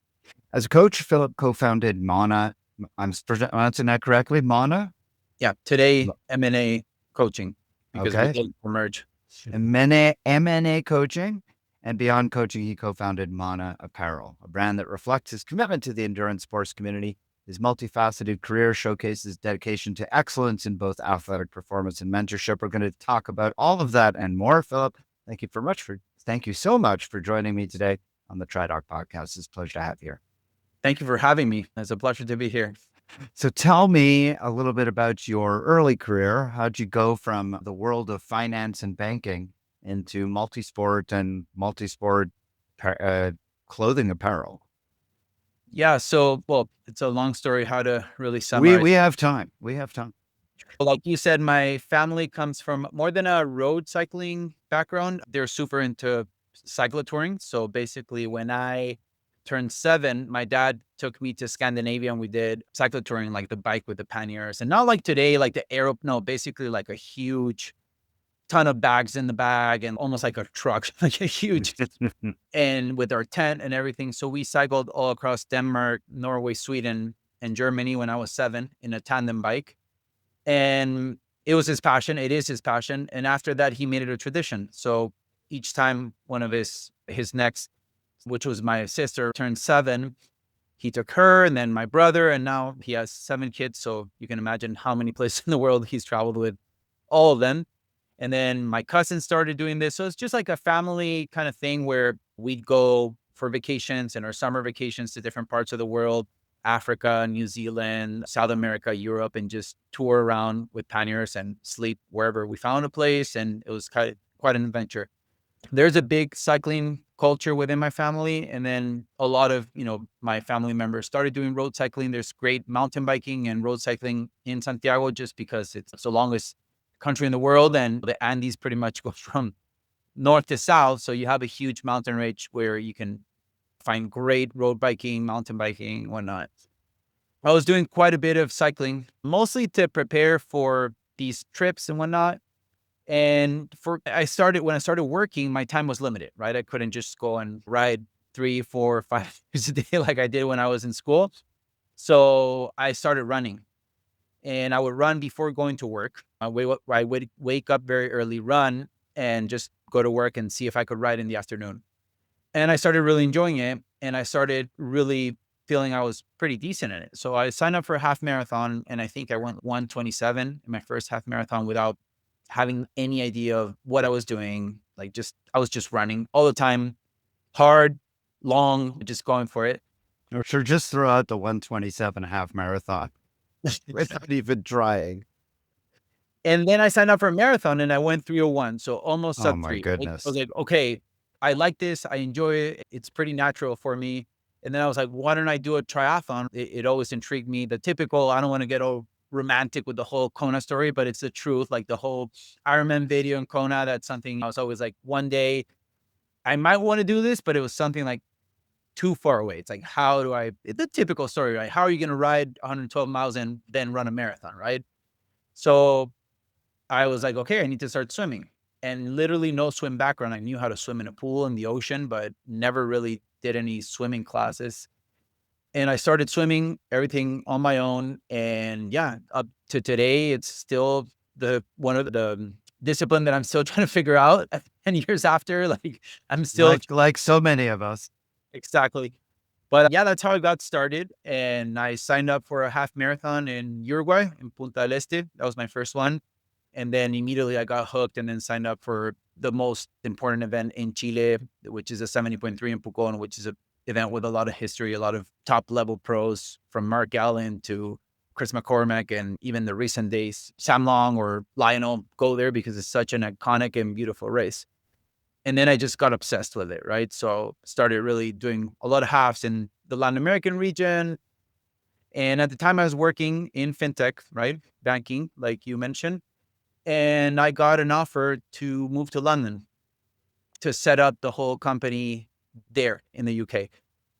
As a coach, Philip co-founded Mauna. I'm pronouncing that correctly, Mauna? Yeah, today M&A coaching because we Okay. didn't merge. M&A coaching. And beyond coaching, he co-founded Mauna Apparel, a brand that reflects his commitment to the endurance sports community. His multifaceted career showcases dedication to excellence in both athletic performance and mentorship. We're going to talk about all of that and more. Philip, thank you so much for joining me today on the TriDoc podcast. It's a pleasure to have you here. Thank you for having me. It's a pleasure to be here. So tell me a little bit about your early career. How'd you go from the world of finance and banking into multi-sport clothing apparel? Yeah, so, well, it's a long story how to really summarize. We have time. We have time. Like you said, my family comes from more than a road cycling background. They're super into cyclotouring. So basically, when I turned 7, my dad took me to Scandinavia and we did cyclotouring, like the bike with the panniers. And not like today, like the aero, no, basically like a huge ton of bags in the bag and almost like a truck, like a huge, and with our tent and everything. So we cycled all across Denmark, Norway, Sweden, and Germany when I was 7 in a tandem bike. And it was his passion. It is his passion. And after that, he made it a tradition. So each time one of his next, which was my sister, turned 7, he took her and then my brother. And now he has 7 kids. So you can imagine how many places in the world he's traveled with all of them. And then my cousin started doing this. So it's just like a family kind of thing where we'd go for vacations and our summer vacations to different parts of the world. Africa, New Zealand, South America, Europe, and just tour around with panniers and sleep wherever we found a place. And it was quite an adventure. There's a big cycling culture within my family. And then a lot of, my family members started doing road cycling. There's great mountain biking and road cycling in Santiago just because it's the longest country in the world. And the Andes pretty much goes from north to south. So you have a huge mountain range where you can find great road biking, mountain biking, whatnot. I was doing quite a bit of cycling, mostly to prepare for these trips and whatnot. And when I started working, my time was limited, right? I couldn't just go and ride 3, 4, 5 hours a day like I did when I was in school. So I started running and I would run before going to work. I would wake up very early, run, and just go to work and see if I could ride in the afternoon. And I started really enjoying it. And I started really feeling I was pretty decent in it. So I signed up for a half marathon and I think I went 1:27 in my first half marathon without having any idea of what I was doing. I was just running all the time, hard, long, just going for it. Or sure, just throw out the 1:27 half marathon without even trying. And then I signed up for a marathon and I went 3:01. So almost sub 3. Oh my goodness. I was like, okay, I like this. I enjoy it. It's pretty natural for me. And then I was like, why don't I do a triathlon? It always intrigued me. The typical, I don't want to get all romantic with the whole Kona story, but it's the truth. Like the whole Ironman video in Kona, that's something I was always like, one day I might want to do this, but it was something like too far away. It's like, the typical story, right? How are you going to ride 112 miles and then run a marathon, right? So I was like, okay, I need to start swimming. And literally no swim background. I knew how to swim in a pool in the ocean, but never really did any swimming classes. And I started swimming everything on my own. And yeah, up to today, it's still one of the discipline that I'm still trying to figure out 10 years after. Like I'm still like so many of us. exactly. But yeah, that's how I got started. And I signed up for a half marathon in Uruguay, in Punta del Este. That was my first one. And then immediately I got hooked and then signed up for the most important event in Chile, which is a 70.3 in Pucón, which is an event with a lot of history, a lot of top level pros from Mark Allen to Chris McCormack and even the recent days, Sam Long or Lionel go there because it's such an iconic and beautiful race. And then I just got obsessed with it, right? So started really doing a lot of halves in the Latin American region. And at the time I was working in fintech, right? Banking, like you mentioned. And I got an offer to move to London to set up the whole company there in the UK.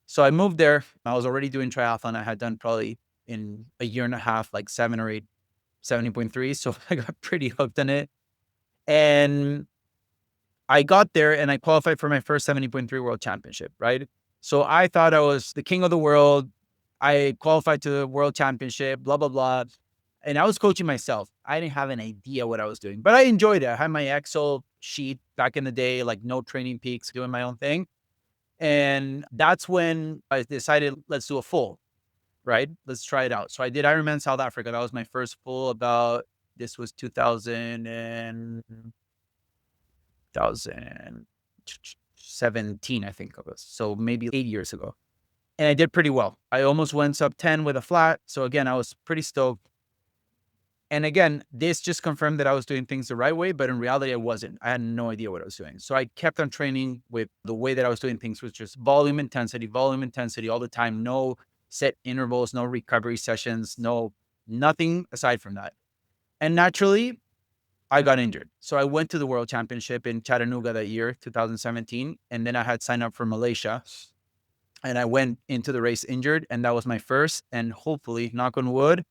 So I moved there. I was already doing triathlon. I had done probably in a year and a half, like 7 or 8 70.3. So I got pretty hooked on it. And I got there and I qualified for my first 70.3 world championship, right? So I thought I was the king of the world. I qualified to the world championship, blah, blah, blah. And I was coaching myself. I didn't have an idea what I was doing, but I enjoyed it. I had my Excel sheet back in the day, like no training peaks, doing my own thing. And that's when I decided, let's do a full, right? Let's try it out. So I did Ironman South Africa. That was my first full this was 2017, I think it was. So maybe 8 years ago. And I did pretty well. I almost went sub 10 with a flat. So again, I was pretty stoked. And again, this just confirmed that I was doing things the right way, but in reality, I wasn't. I had no idea what I was doing. So I kept on training with the way that I was doing things, was just volume intensity all the time. No set intervals, no recovery sessions, nothing aside from that. And naturally, I got injured. So I went to the World Championship in Chattanooga that year, 2017. And then I had signed up for Malaysia. And I went into the race injured. And that was my first, and hopefully, knock on wood,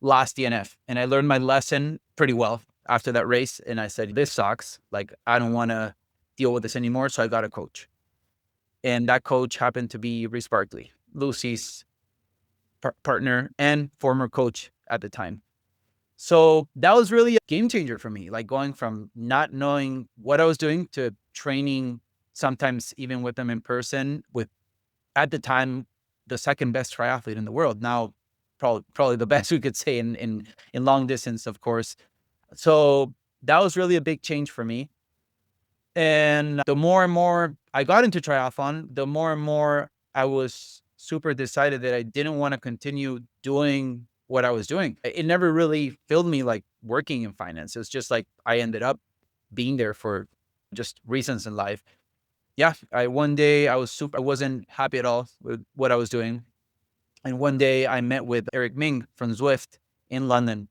last DNF. And I learned my lesson pretty well after that race. And I said, this sucks. Like, I don't want to deal with this anymore. So I got a coach. And that coach happened to be Reese Barkley, Lucy's partner and former coach at the time. So that was really a game changer for me, like going from not knowing what I was doing to training, sometimes even with them in person, with, at the time, the second best triathlete in the world. Now, probably the best we could say in long distance, of course. So that was really a big change for me. And the more and more I got into triathlon, the more and more I was super decided that I didn't want to continue doing what I was doing. It never really filled me like working in finance. It's just like I ended up being there for just reasons in life. Yeah, one day I wasn't happy at all with what I was doing. And one day I met with Eric Ming from Zwift in London.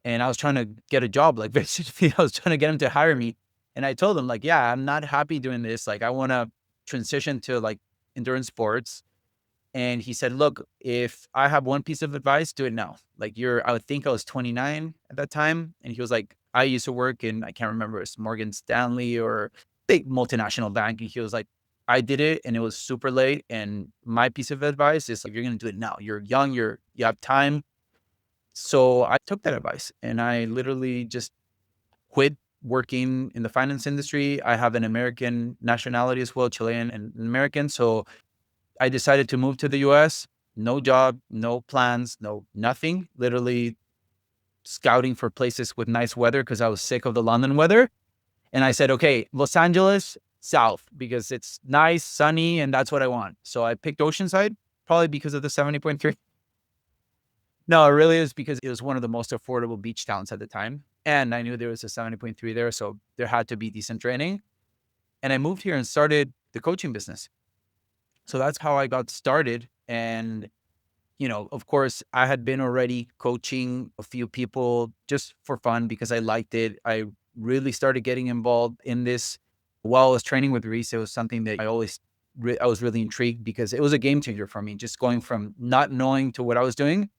And I was trying to get a job, like basically I was trying to get him to hire me. And I told him, like, yeah, I'm not happy doing this. Like, I want to transition to like endurance sports. And he said, look, if I have one piece of advice, do it now. Like, I would think I was 29 at that time. And he was like, I used to work in, I can't remember, it's Morgan Stanley or big multinational bank. And he was like, I did it and it was super late. And my piece of advice is like, you're going to do it now. You're young, you have time. So I took that advice and I literally just quit working in the finance industry. I have an American nationality as well, Chilean and American. So I decided to move to the US, no job, no plans, nothing, literally scouting for places with nice weather because I was sick of the London weather. And I said, okay, Los Angeles, south, because it's nice, sunny, and that's what I want. So I picked Oceanside, probably because of the 70.3. No, it really is because it was one of the most affordable beach towns at the time. And I knew there was a 70.3 there. So there had to be decent training. And I moved here and started the coaching business. So that's how I got started. And, of course, I had been already coaching a few people just for fun because I liked it. I really started getting involved in this while I was training with Reese. It was something that I was really intrigued because it was a game changer for me, just going from not knowing to what I was doing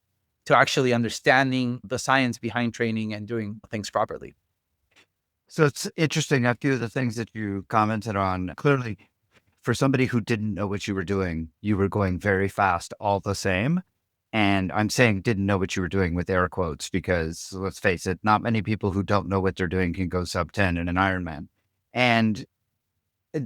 to actually understanding the science behind training and doing things properly. So it's interesting. A few of the things that you commented on, clearly for somebody who didn't know what you were doing, you were going very fast all the same. And I'm saying didn't know what you were doing with air quotes, because let's face it, not many people who don't know what they're doing can go sub 10 in an Ironman. And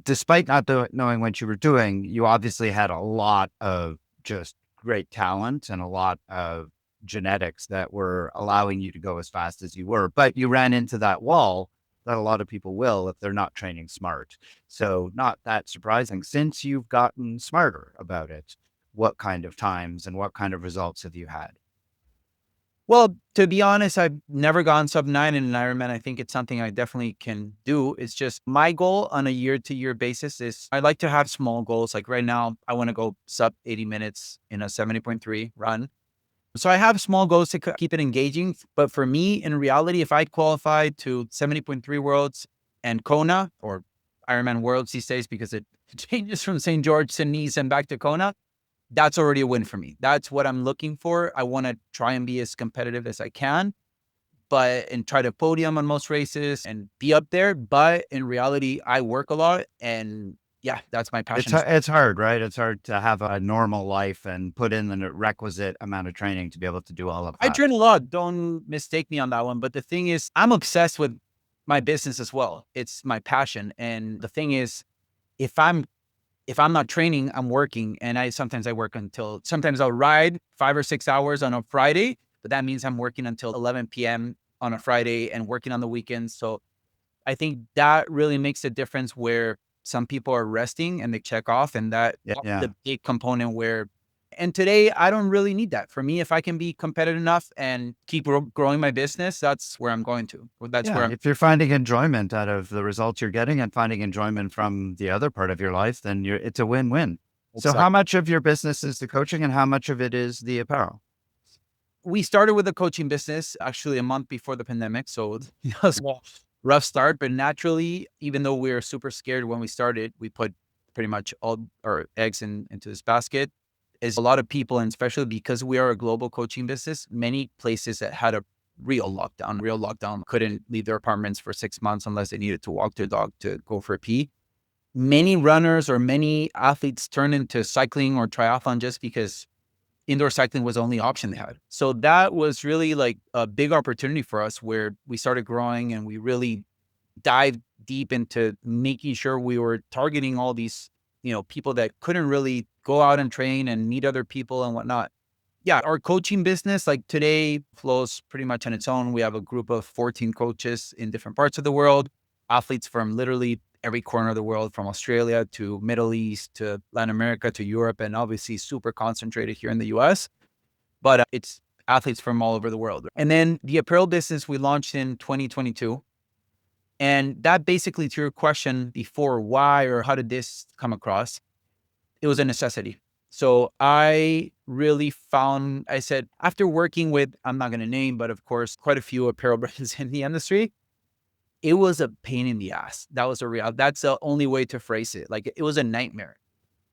despite not knowing what you were doing, you obviously had a lot of just great talent and a lot of genetics that were allowing you to go as fast as you were. But you ran into that wall that a lot of people will if they're not training smart. So not that surprising. Since you've gotten smarter about it, what kind of times and what kind of results have you had? Well, to be honest, I've never gone sub 9 in an Ironman. I think it's something I definitely can do. It's just my goal on a year-to-year basis is I like to have small goals. Like right now, I want to go sub 80 minutes in a 70.3 run. So I have small goals to keep it engaging. But for me, in reality, if I qualify to 70.3 Worlds and Kona or Ironman Worlds these days, because it changes from St. George to Nice and back to Kona, that's already a win for me. That's what I'm looking for. I want to try and be as competitive as I can, and try to podium on most races and be up there. But in reality, I work a lot, and yeah, that's my passion. It's hard, right? It's hard to have a normal life and put in the requisite amount of training to be able to do all of I that. train a lot. Don't mistake me on that one. But the thing is, I'm obsessed with my business as well. It's my passion. And the thing is, if I'm if I'm not training, I'm working. And sometimes I work until sometimes I'll ride 5 or 6 hours on a Friday, but that means I'm working until 11 p.m. on a Friday and working on the weekends. So I think that really makes a difference where some people are resting and they check off, and that Yeah. the big component where. And today, I don't really need that. For me, if I can be competitive enough and keep growing my business, that's where I'm going to. That's Yeah. where If you're finding enjoyment out of the results you're getting and finding enjoyment from the other part of your life, then it's a win-win. So I'm. how much of your business is the coaching and how much of it is the apparel? We started with a coaching business actually a month before the pandemic. So it was a rough start, but naturally, even though we were super scared when we started, we put pretty much all our eggs into this basket. Is a lot of people, and especially because we are a global coaching business, many places that had a real lockdown, couldn't leave their apartments for 6 months unless they needed to walk their dog to go for a pee. Many runners or many athletes turned into cycling or triathlon just because indoor cycling was the only option they had. So that was really like a big opportunity for us where we started growing and we really dived deep into making sure we were targeting all these, people that couldn't really go out and train and meet other people and whatnot. Yeah, our coaching business, like today, flows pretty much on its own. We have a group of 14 coaches in different parts of the world, athletes from literally every corner of the world, from Australia to Middle East to Latin America to Europe, and obviously super concentrated here in the US. But it's athletes from all over the world. And then the apparel business we launched in 2022. And that basically, to your question before, why or how did this come across? It was a necessity. So I really found, I said, after working with, I'm not going to name, but of course, quite a few apparel brands in the industry, it was a pain in the ass. That's the only way to phrase it. Like it was a nightmare.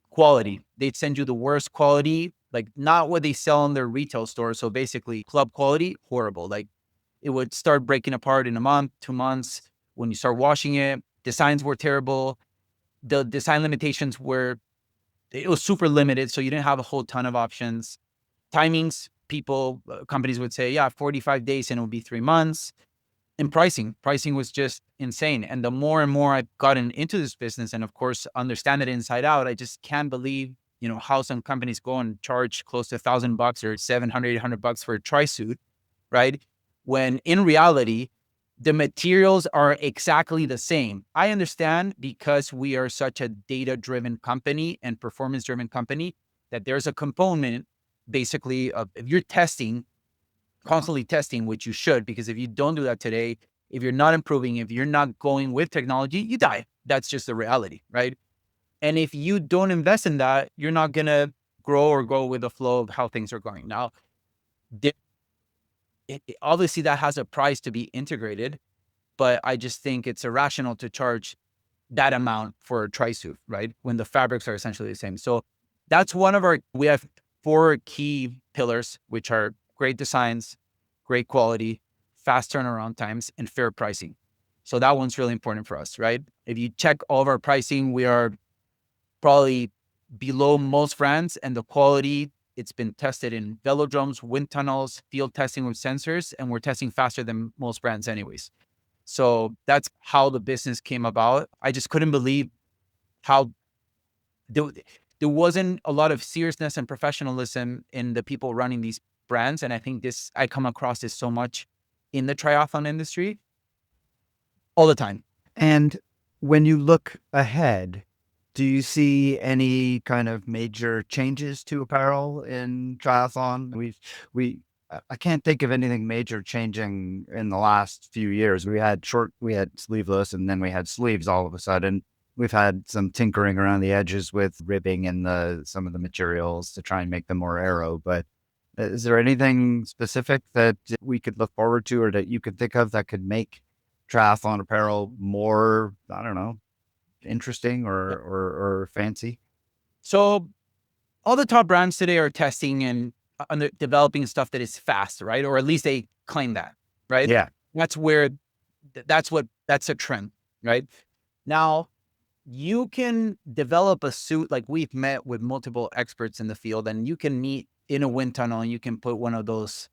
Quality. They'd send you the worst quality, like not what they sell in their retail store. So basically club quality, horrible. Like it would start breaking apart in a month, 2 months. When you start washing it, designs were terrible. The design limitations were, it was super limited. So you didn't have a whole ton of options. Timings, companies would say, yeah, 45 days and it would be 3 months. And pricing was just insane. And the more and more I've gotten into this business and of course, understand it inside out, I just can't believe, how some companies go and charge close to $1,000 or 700, $800 for a tri-suit, right? When in reality, the materials are exactly the same. I understand because we are such a data-driven company and performance-driven company that there's a component basically of, if you're constantly testing, which you should, because if you don't do that today, if you're not improving, if you're not going with technology, you die. That's just the reality, right? And if you don't invest in that, you're not going to grow or go with the flow of how things are going. Now, obviously that has a price to be integrated, but I just think it's irrational to charge that amount for a tri-suit, right? When the fabrics are essentially the same. So that's we have 4 key pillars, which are great designs, great quality, fast turnaround times, and fair pricing. So that one's really important for us, right? If you check all of our pricing, we are probably below most brands, and the quality, it's been tested in velodromes, wind tunnels, field testing with sensors, and we're testing faster than most brands anyways. So that's how the business came about. I just couldn't believe how there, there wasn't a lot of seriousness and professionalism in the people running these brands. And I think I come across this so much in the triathlon industry all the time. And when you look ahead, do you see any kind of major changes to apparel in triathlon? We I can't think of anything major changing in the last few years. We had sleeveless, and then we had sleeves all of a sudden. We've had some tinkering around the edges with ribbing and some of the materials to try and make them more aero. But is there anything specific that we could look forward to or that you could think of that could make triathlon apparel more, I don't know, interesting or fancy? So all the top brands today are testing and developing stuff that is fast, right? Or at least they claim that, right? Yeah. That's where, that's a trend, right? Now, you can develop a suit, like we've met with multiple experts in the field, and you can meet in a wind tunnel and you can put one of those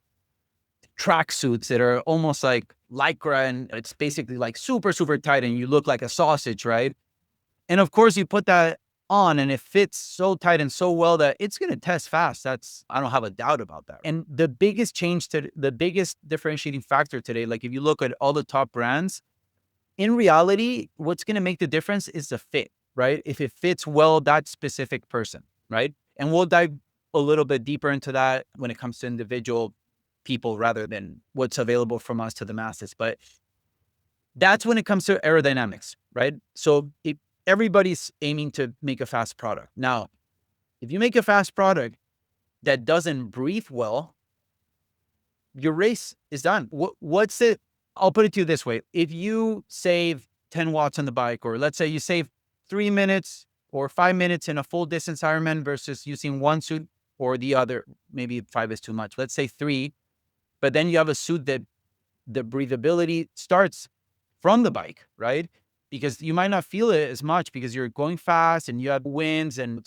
track suits that are almost like Lycra, and it's basically like super, super tight and you look like a sausage, right? And of course, you put that on and it fits so tight and so well that it's going to test fast. I don't have a doubt about that. And the biggest the biggest differentiating factor today, like if you look at all the top brands, in reality, what's going to make the difference is the fit, right? If it fits well, that specific person, right? And we'll dive a little bit deeper into that when it comes to individual people rather than what's available from us to the masses. But that's when it comes to aerodynamics, right? So everybody's aiming to make a fast product. Now, if you make a fast product that doesn't breathe well, your race is done. What's it? I'll put it to you this way. If you save 10 watts on the bike, or let's say you save 3 minutes or 5 minutes in a full distance Ironman versus using one suit or the other, maybe 5 is too much. Let's say 3, but then you have a suit that the breathability starts from the bike, right? Because you might not feel it as much because you're going fast and you have winds and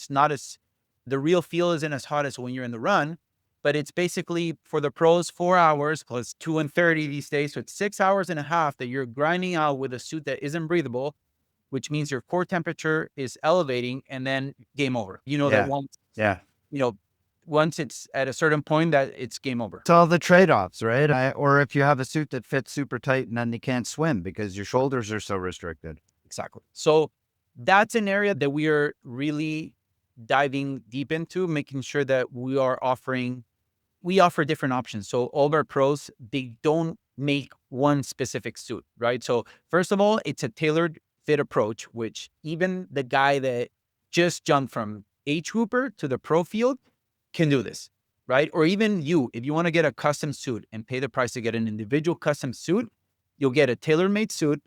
the real feel isn't as hot as when you're in the run, but it's basically for the pros 4 hours plus 2 and 30 these days. So it's 6 hours and a half that you're grinding out with a suit that isn't breathable, which means your core temperature is elevating and then game over. That once, Yeah. once it's at a certain point that it's game over. It's all the trade-offs, right? Or if you have a suit that fits super tight and then you can't swim because your shoulders are so restricted. Exactly. So that's an area that we are really diving deep into, making sure that we offer different options. So all of our pros, they don't make one specific suit, right? So first of all, it's a tailored fit approach, which even the guy that just jumped from age grouper to the pro field can do this, right? Or even you, if you want to get a custom suit and pay the price to get an individual custom suit, you'll get a tailor-made suit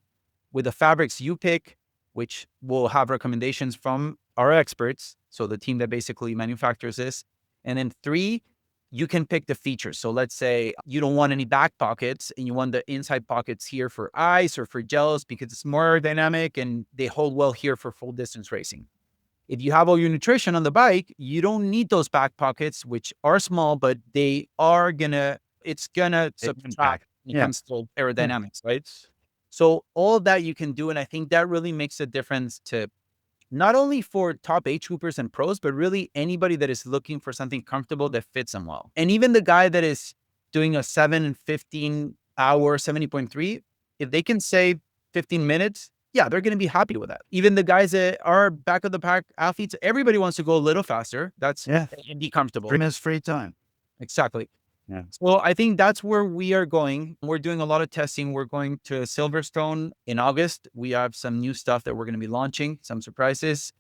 with the fabrics you pick, which will have recommendations from our experts. So the team that basically manufactures this. And then 3, you can pick the features. So let's say you don't want any back pockets and you want the inside pockets here for ice or for gels because it's more aerodynamic and they hold well here for full distance racing. If you have all your nutrition on the bike, you don't need those back pockets, which are small, but it's gonna subtract when it comes to aerodynamics, right? So all of that you can do. And I think that really makes a difference to not only for top age groupers and pros, but really anybody that is looking for something comfortable that fits them well. And even the guy that is doing a 7 and 15 hour 70.3, if they can save 15 minutes, yeah, they're going to be happy with that. Even the guys that are back of the pack athletes, everybody wants to go a little faster. And be comfortable. 3 minutes free time. Exactly. Yeah. So I think that's where we are going. We're doing a lot of testing. We're going to Silverstone in August. We have some new stuff that we're going to be launching, some surprises.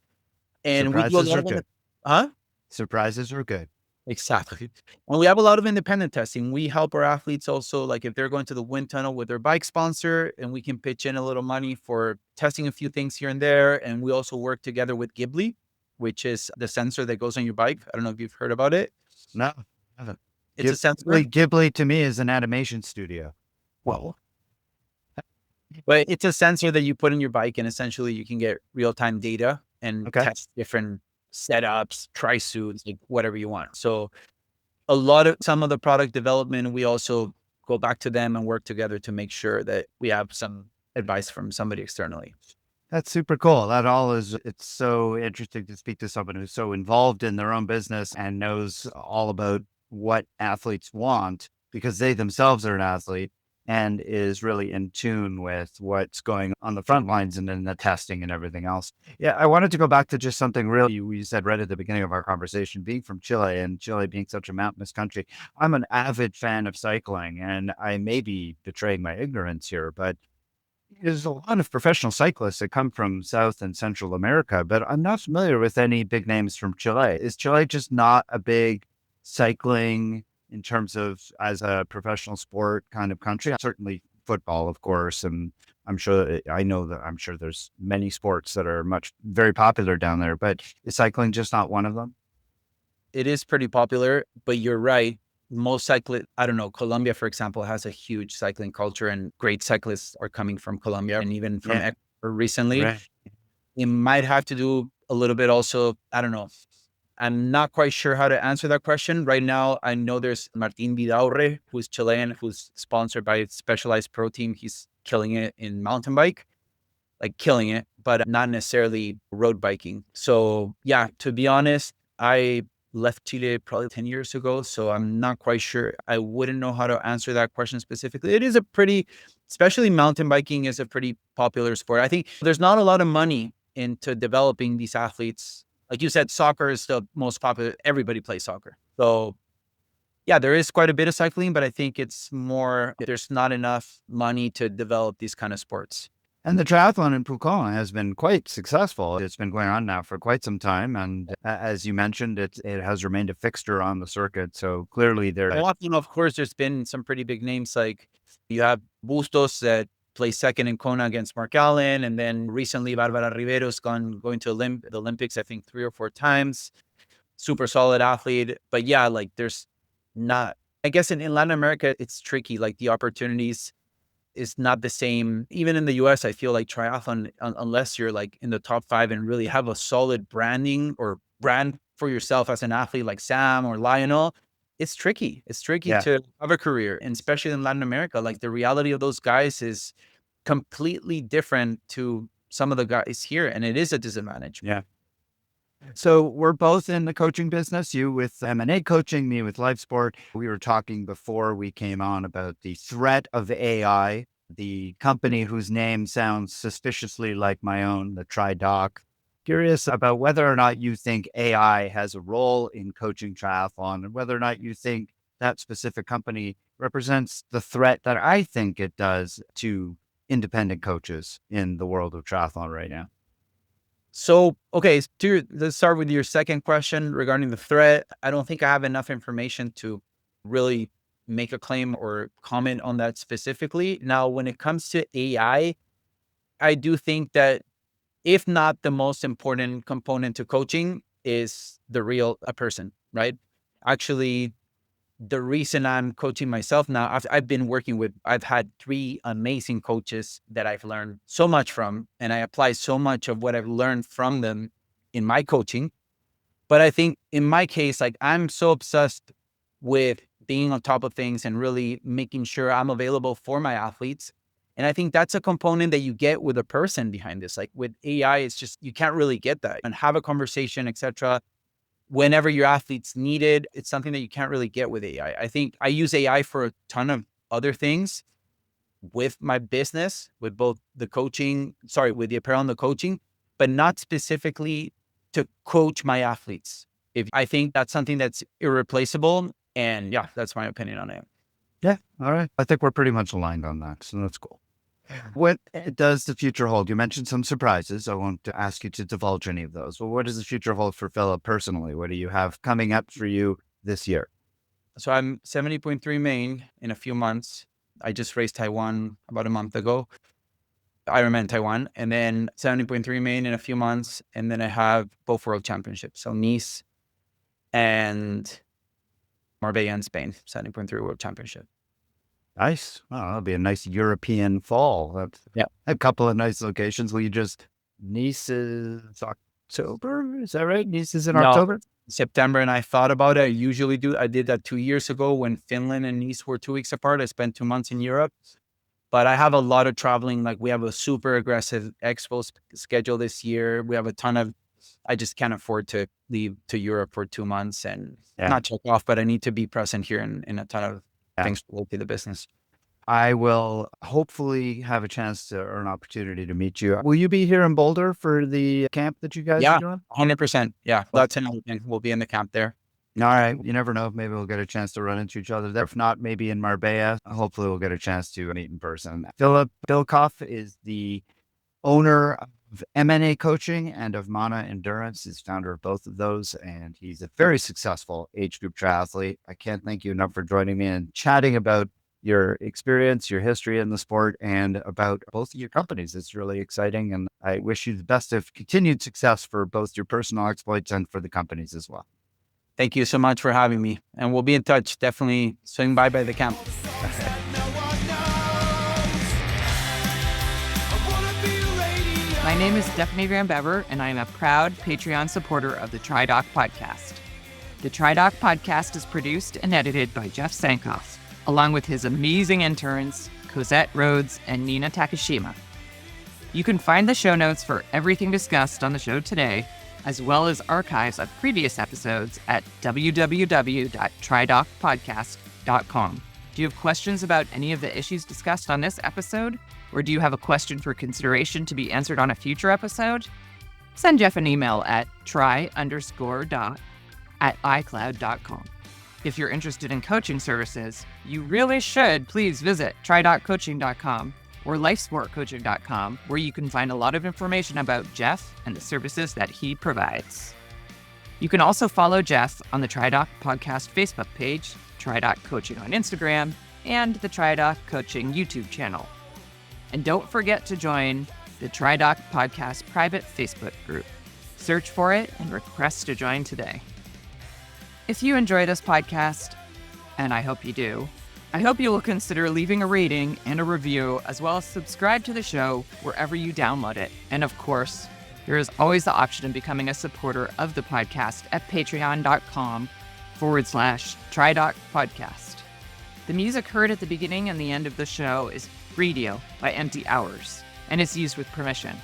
And surprises are good. Huh? Surprises are good. Exactly. And we have a lot of independent testing. We help our athletes also, like if they're going to the wind tunnel with their bike sponsor, and we can pitch in a little money for testing a few things here and there. And we also work together with Ghibli, which is the sensor that goes on your bike. I don't know if you've heard about it. No, I haven't. It's a sensor. Ghibli to me is an animation studio. Well, but it's a sensor that you put in your bike, and essentially you can get real-time data and test different setups, try suits, like whatever you want. So some of the product development, we also go back to them and work together to make sure that we have some advice from somebody externally. That's super cool. It's so interesting to speak to someone who's so involved in their own business and knows all about what athletes want because they themselves are an athlete. and is really in tune with what's going on the front lines and then the testing and everything else. Yeah, I wanted to go back to just something really you said right at the beginning of our conversation, being from Chile and Chile being such a mountainous country. I'm an avid fan of cycling, and I may be betraying my ignorance here, but there's a lot of professional cyclists that come from South and Central America, but I'm not familiar with any big names from Chile. Is Chile just not a big cycling in terms of as a professional sport kind of country? Certainly football, of course, and I'm sure there's many sports that are very popular down there, but is cycling just not one of them? It is pretty popular, but you're right. Most cyclists, I don't know, Colombia, for example, has a huge cycling culture, and great cyclists are coming from Colombia and even from Yeah, Ecuador recently. right. It might have to do a little bit also, I don't know. I'm not quite sure how to answer that question. Right now, I know there's Martin Vidaurre, who's Chilean, who's sponsored by Specialized Pro Team. He's killing it in mountain bike, like killing it, but not necessarily road biking. So yeah, to be honest, I left Chile probably 10 years ago. So I'm not quite sure. I wouldn't know how to answer that question specifically. It is a pretty, especially mountain biking is a pretty popular sport. I think there's not a lot of money into developing these athletes. Like you said, soccer is the most popular. Everybody plays soccer. So yeah, there is quite a bit of cycling, but I think it's more, there's not enough money to develop these kind of sports. And the triathlon in Pucón has been quite successful. It's been going on now for quite some time. And as you mentioned, it has remained a fixture on the circuit. So clearly Often, of course, there's been some pretty big names. Like you have Bustos that placed second in Kona against Mark Allen. And then recently, Barbara Rivero's going to the Olympics, I think 3 or 4 times. Super solid athlete. But yeah, like there's not, I guess in Latin America, it's tricky. Like the opportunities is not the same. Even in the US, I feel like triathlon, unless you're like in the top 5 and really have a solid branding or brand for yourself as an athlete like Sam or Lionel, it's tricky. It's tricky yeah. to have a career. And especially in Latin America, like the reality of those guys is completely different to some of the guys here. And it is a disadvantage. Yeah. So we're both in the coaching business, you with M&A coaching, me with life sport. We were talking before we came on about the threat of AI, the company whose name sounds suspiciously like my own, the TriDoc. Curious about whether or not you think AI has a role in coaching triathlon and whether or not you think that specific company represents the threat that I think it does to independent coaches in the world of triathlon right now. So, okay, let's start with your second question regarding the threat. I don't think I have enough information to really make a claim or comment on that specifically. Now, when it comes to I do think that if not the most important component to coaching is a person, right? Actually, the reason I'm coaching myself now, I've had 3 amazing coaches that I've learned so much from, and I apply so much of what I've learned from them in my coaching. But I think in my case, like I'm so obsessed with being on top of things and really making sure I'm available for my athletes. And I think that's a component that you get with a person behind this. Like with AI, it's just, you can't really get that and have a conversation, etc. Whenever your athletes need it. It's something that you can't really get with AI. I think I use AI for a ton of other things with my business, with both with the apparel and the coaching, but not specifically to coach my athletes. If I think that's something that's irreplaceable. And yeah, that's my opinion on it. Yeah. All right. I think we're pretty much aligned on that. So that's cool. What does the future hold? You mentioned some surprises. I won't ask you to divulge any of those. But what does the future hold for Philip personally? What do you have coming up for you this year? So I'm 70.3 main in a few months. I just raced Taiwan about a month ago. Ironman Taiwan, and then 70.3 main in a few months. And then I have both world championships. So Nice and Marbella in Spain, 70.3 world championship. Nice. Well, that'll be a nice European fall. That's Yeah. a couple of nice locations. Nice is October? Is that right? Nice is in No, October? September. And I thought about it. I did that 2 years ago when Finland and Nice were 2 weeks apart. I spent 2 months in Europe. But I have a lot of traveling. Like we have a super aggressive expo schedule this year. We have I just can't afford to leave to Europe for 2 months and not check off, but I need to be present here in a ton of things to the business. I will hopefully have a chance to or an opportunity to meet you. Will you be here in Boulder for the camp that you guys are Yeah, doing? 100%. Yeah, Well, that's another thing. We'll be in the camp there. all right. You never know. Maybe we'll get a chance to run into each other there. If not, maybe in Marbella. Hopefully we'll get a chance to meet in person. Billikopf is the owner of M&A Coaching and of Mauna Endurance. He's founder of both of those, and he's a very successful age group triathlete. I can't thank you enough for joining me and chatting about your experience, your history in the sport, and about both of your companies. It's really exciting, and I wish you the best of continued success for both your personal exploits and for the companies as well. Thank you so much for having me. And we'll be in touch. Definitely swing by the camp. My name is Stephanie Van Bever, and I am a proud Patreon supporter of the TriDoc podcast. The TriDoc podcast is produced and edited by Jeff Sankoff, along with his amazing interns, Cosette Rhodes and Nina Takashima. You can find the show notes for everything discussed on the show today, as well as archives of previous episodes at www.tridocpodcast.com. Do you have questions about any of the issues discussed on this episode? Or do you have a question for consideration to be answered on a future episode? Send Jeff an email at try_doc@icloud.com. If you're interested in coaching services, you really should please visit tridoccoaching.com or lifesportcoaching.com, where you can find a lot of information about Jeff and the services that he provides. You can also follow Jeff on the TriDoc Podcast Facebook page, TriDoc Coaching on Instagram, and the TriDoc Coaching YouTube channel. And don't forget to join the TriDoc Podcast private Facebook group. Search for it and request to join today. If you enjoy this podcast, and I hope you do, I hope you will consider leaving a rating and a review, as well as subscribe to the show wherever you download it. And of course, there is always the option of becoming a supporter of the podcast at patreon.com/TriDoc Podcast. The music heard at the beginning and the end of the show is Radio by Empty Hours, and is used with permission.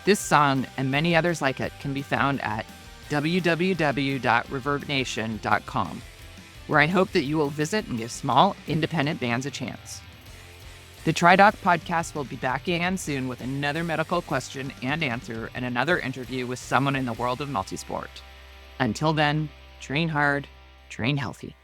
This song and many others like it can be found at www.reverbnation.com, where I hope that you will visit and give small, independent bands a chance. The TriDoc podcast will be back again soon with another medical question and answer and another interview with someone in the world of multisport. Until then, train hard, train healthy.